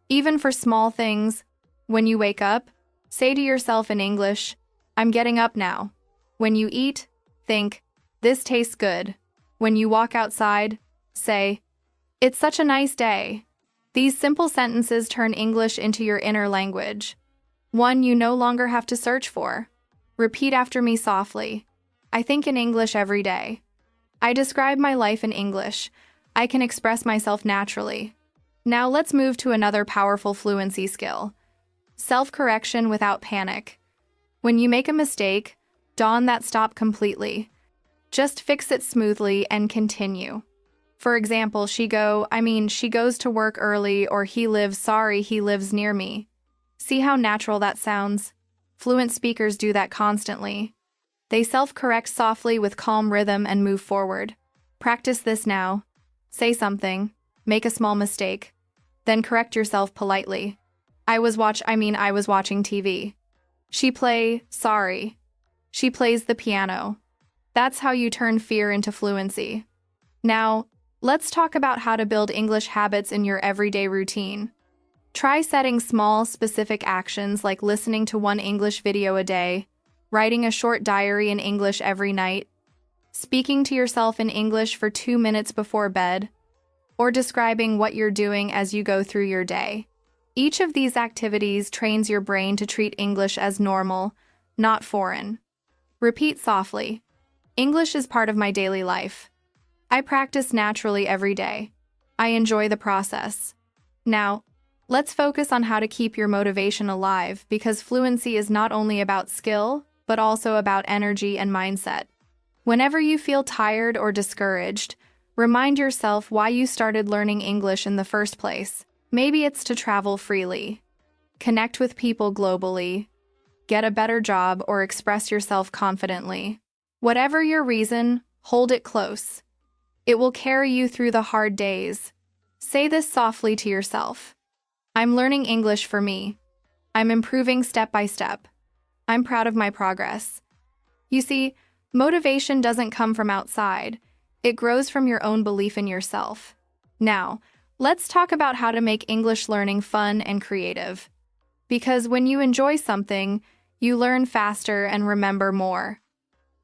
Even for small things, when you wake up, say to yourself in English, "I'm getting up now." When you eat, think, "This tastes good." When you walk outside, say, "It's such a nice day." These simple sentences turn English into your inner language, one you no longer have to search for. Repeat after me softly. I think in English every day. I describe my life in English. I can express myself naturally. Now let's move to another powerful fluency skill: self-correction without panic. When you make a mistake, don't stop completely. Just fix it smoothly and continue. For example, she goes to work early, or he lives near me. See how natural that sounds? Fluent speakers do that constantly. They self-correct softly with calm rhythm and move forward. Practice this now. Say something, make a small mistake, then correct yourself politely. I was watching TV. She plays the piano. That's how you turn fear into fluency. Now, let's talk about how to build English habits in your everyday routine. Try setting small, specific actions like listening to one English video a day, writing a short diary in English every night, speaking to yourself in English for 2 minutes before bed, or describing what you're doing as you go through your day. Each of these activities trains your brain to treat English as normal, not foreign. Repeat softly. English is part of my daily life. I practice naturally every day. I enjoy the process. Now, let's focus on how to keep your motivation alive, because fluency is not only about skill, but also about energy and mindset. Whenever you feel tired or discouraged, remind yourself why you started learning English in the first place. Maybe it's to travel freely, connect with people globally, get a better job, or express yourself confidently. Whatever your reason, hold it close. It will carry you through the hard days. Say this softly to yourself. I'm learning English for me. I'm improving step by step. I'm proud of my progress. You see, motivation doesn't come from outside. It grows from your own belief in yourself. Now, let's talk about how to make English learning fun and creative. Because when you enjoy something, you learn faster and remember more.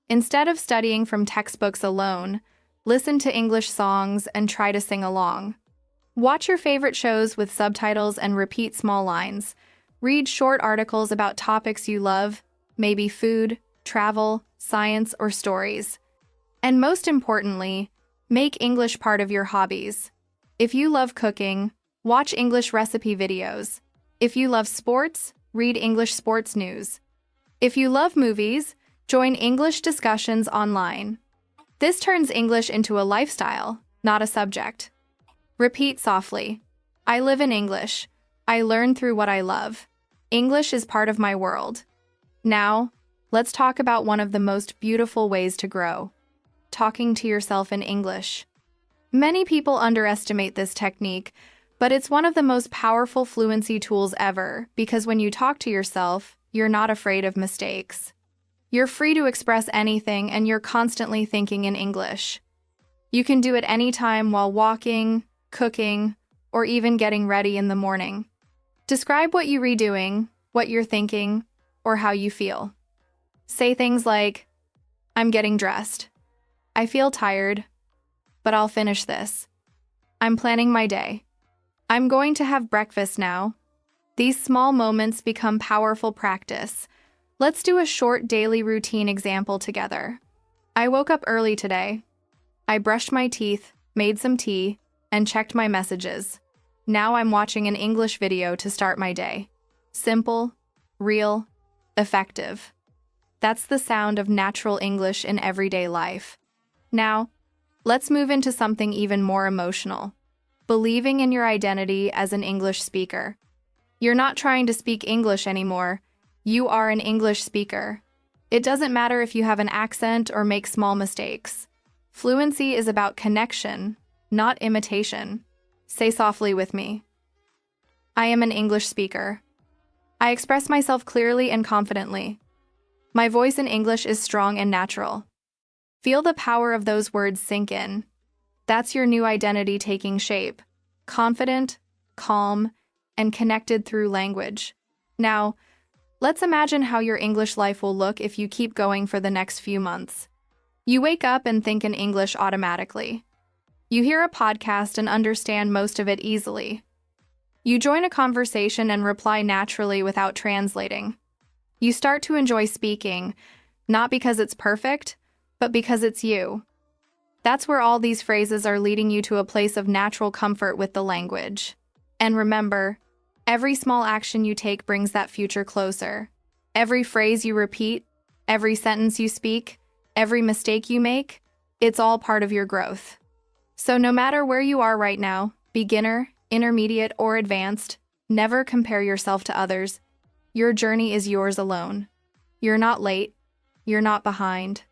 Instead of studying from textbooks alone, listen to English songs, and try to sing along. Watch your favorite shows with subtitles and repeat small lines. Read short articles about topics you love, maybe food, travel, science, or stories. And most importantly, make English part of your hobbies. If you love cooking, watch English recipe videos. If you love sports, read English sports news. If you love movies, join English discussions online. This turns English into a lifestyle, not a subject. Repeat softly. I live in English. I learn through what I love. English is part of my world. Now, let's talk about one of the most beautiful ways to grow: talking to yourself in English. Many people underestimate this technique, but it's one of the most powerful fluency tools ever because when you talk to yourself, you're not afraid of mistakes. You're free to express anything and you're constantly thinking in English. You can do it anytime while walking, cooking, or even getting ready in the morning. Describe what you're redoing, what you're thinking, or how you feel. Say things like, I'm getting dressed. I feel tired, but I'll finish this. I'm planning my day. I'm going to have breakfast now. These small moments become powerful practice. Let's do a short daily routine example together. I woke up early today. I brushed my teeth, made some tea, and checked my messages. Now I'm watching an English video to start my day. Simple, real, effective. That's the sound of natural English in everyday life. Now, let's move into something even more emotional: believing in your identity as an English speaker. You're not trying to speak English anymore. You are an English speaker. It doesn't matter if you have an accent or make small mistakes. Fluency is about connection, not imitation. Say softly with me. I am an English speaker. I express myself clearly and confidently. My voice in English is strong and natural. Feel the power of those words sink in. That's your new identity taking shape: confident, calm, and connected through language. Now, let's imagine how your English life will look if you keep going for the next few months. You wake up and think in English automatically. You hear a podcast and understand most of it easily. You join a conversation and reply naturally without translating. You start to enjoy speaking, not because it's perfect, but because it's you. That's where all these phrases are leading you to a place of natural comfort with the language. And remember, every small action you take brings that future closer. Every phrase you repeat, every sentence you speak, every mistake you make, it's all part of your growth. So no matter where you are right now, beginner, intermediate, or advanced, never compare yourself to others. Your journey is yours alone. You're not late. You're not behind.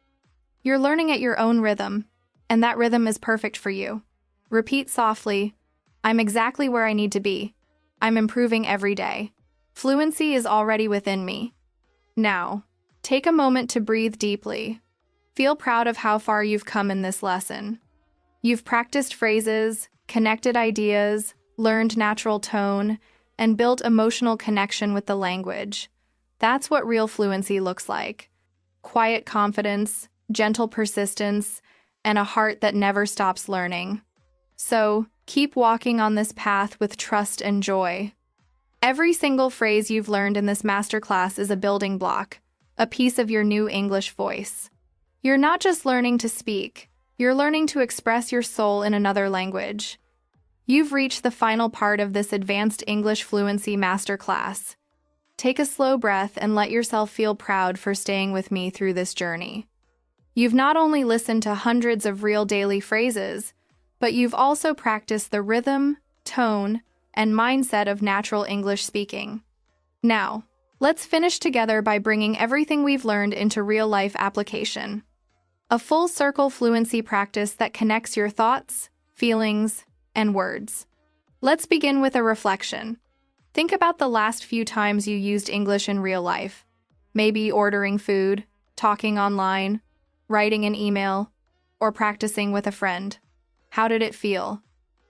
You're learning at your own rhythm, and that rhythm is perfect for you. Repeat softly, I'm exactly where I need to be. I'm improving every day. Fluency is already within me. Now, take a moment to breathe deeply. Feel proud of how far you've come in this lesson. You've practiced phrases, connected ideas, learned natural tone, and built emotional connection with the language. That's what real fluency looks like: quiet confidence, gentle persistence, and a heart that never stops learning. So, keep walking on this path with trust and joy. Every single phrase you've learned in this masterclass is a building block, a piece of your new English voice. You're not just learning to speak, you're learning to express your soul in another language. You've reached the final part of this advanced English fluency masterclass. Take a slow breath and let yourself feel proud for staying with me through this journey. You've not only listened to hundreds of real daily phrases, but you've also practiced the rhythm, tone, and mindset of natural English speaking. Now, let's finish together by bringing everything we've learned into real-life application. A full-circle fluency practice that connects your thoughts, feelings, and words. Let's begin with a reflection. Think about the last few times you used English in real life. Maybe ordering food, talking online, writing an email, or practicing with a friend. How did it feel?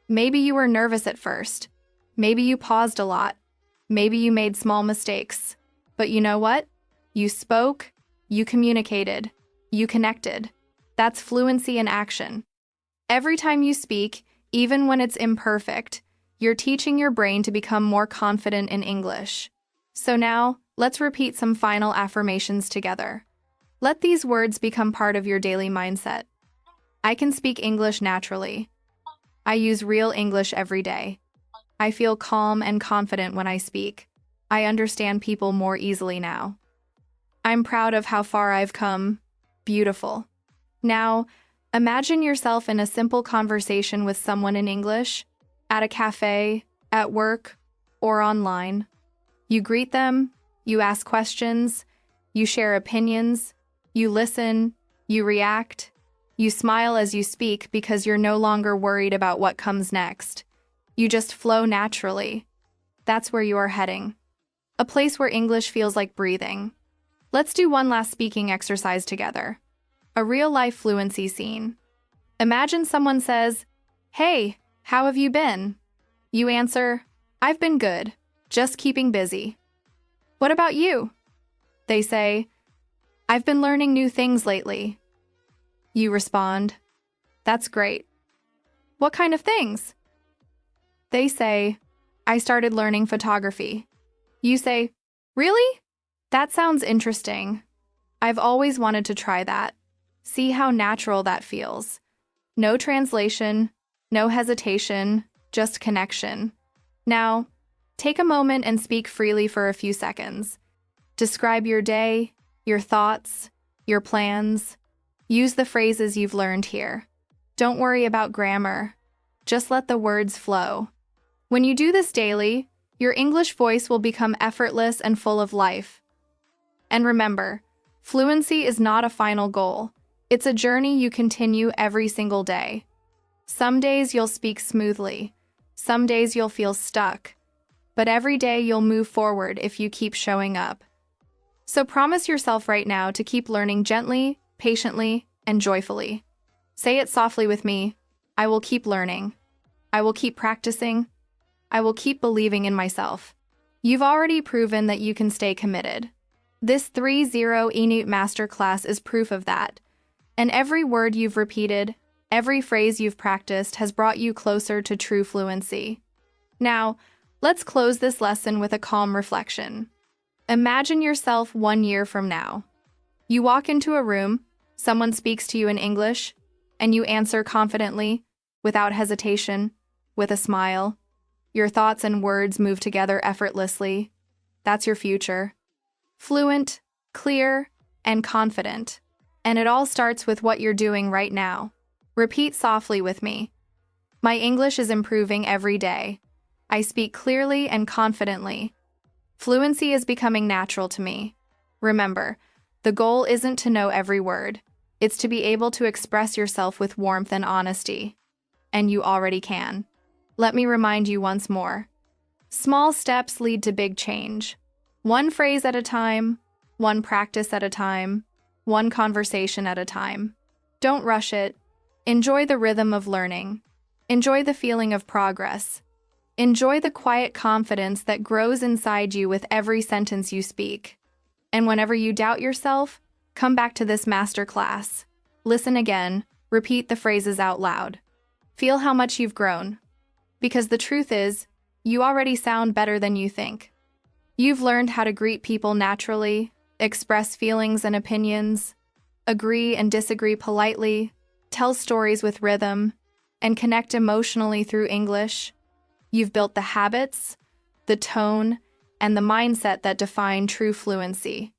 Maybe you were nervous at first. Maybe you paused a lot. Maybe you made small mistakes. But you know what? You spoke, you communicated, you connected. That's fluency in action. Every time you speak, even when it's imperfect, you're teaching your brain to become more confident in English. So now, let's repeat some final affirmations together. Let these words become part of your daily mindset. I can speak English naturally. I use real English every day. I feel calm and confident when I speak. I understand people more easily now. I'm proud of how far I've come. Beautiful. Now, imagine yourself in a simple conversation with someone in English, at a cafe, at work, or online. You greet them, you ask questions, you share opinions, you listen, you react, you smile as you speak because you're no longer worried about what comes next. You just flow naturally. That's where you are heading. A place where English feels like breathing. Let's do one last speaking exercise together. A real-life fluency scene. Imagine someone says, "Hey, how have you been?" You answer, "I've been good, just keeping busy." "What about you?" They say, "I've been learning new things lately." You respond, "That's great. What kind of things?" They say, "I started learning photography." You say, "Really? That sounds interesting. I've always wanted to try that." See how natural that feels. No translation, no hesitation, just connection. Now, take a moment and speak freely for a few seconds. Describe your day, your thoughts, your plans. Use the phrases you've learned here. Don't worry about grammar. Just let the words flow. When you do this daily, your English voice will become effortless and full of life. And remember, fluency is not a final goal. It's a journey you continue every single day. Some days you'll speak smoothly. Some days you'll feel stuck. But every day you'll move forward if you keep showing up. So promise yourself right now to keep learning gently, patiently, and joyfully. Say it softly with me. I will keep learning. I will keep practicing. I will keep believing in myself. You've already proven that you can stay committed. This 3-0 Enute Masterclass is proof of that. And every word you've repeated, every phrase you've practiced has brought you closer to true fluency. Now, let's close this lesson with a calm reflection. Imagine yourself 1 year from now. You walk into a room, someone speaks to you in English, and you answer confidently, without hesitation, with a smile. Your thoughts and words move together effortlessly. That's your future. Fluent, clear, and confident. And it all starts with what you're doing right now. Repeat softly with me. My English is improving every day. I speak clearly and confidently. Fluency is becoming natural to me. Remember, the goal isn't to know every word. It's to be able to express yourself with warmth and honesty. And you already can. Let me remind you once more. Small steps lead to big change. One phrase at a time, one practice at a time, one conversation at a time. Don't rush it. Enjoy the rhythm of learning. Enjoy the feeling of progress. Enjoy the quiet confidence that grows inside you with every sentence you speak. And whenever you doubt yourself, come back to this masterclass. Listen again, repeat the phrases out loud. Feel how much you've grown. Because the truth is, you already sound better than you think. You've learned how to greet people naturally, express feelings and opinions, agree and disagree politely, tell stories with rhythm, and connect emotionally through English. You've built the habits, the tone, and the mindset that define true fluency.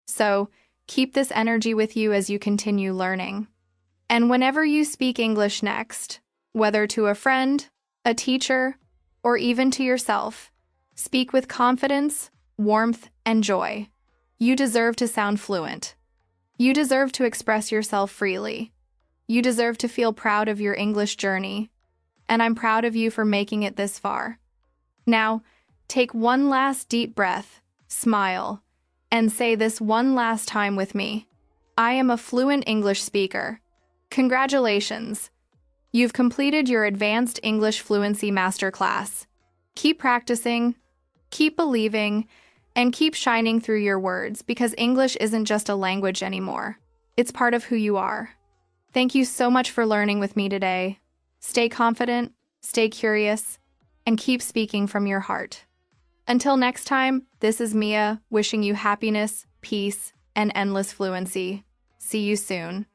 So, keep this energy with you as you continue learning. And whenever you speak English next, whether to a friend, a teacher, or even to yourself, speak with confidence, warmth, and joy. You deserve to sound fluent. You deserve to express yourself freely. You deserve to feel proud of your English journey. And I'm proud of you for making it this far. Now, take one last deep breath, smile, and say this one last time with me. I am a fluent English speaker. Congratulations! You've completed your Advanced English Fluency Masterclass. Keep practicing, keep believing, and keep shining through your words because English isn't just a language anymore. It's part of who you are. Thank you so much for learning with me today. Stay confident, stay curious, and keep speaking from your heart. Until next time, this is Mia wishing you happiness, peace, and endless fluency. See you soon.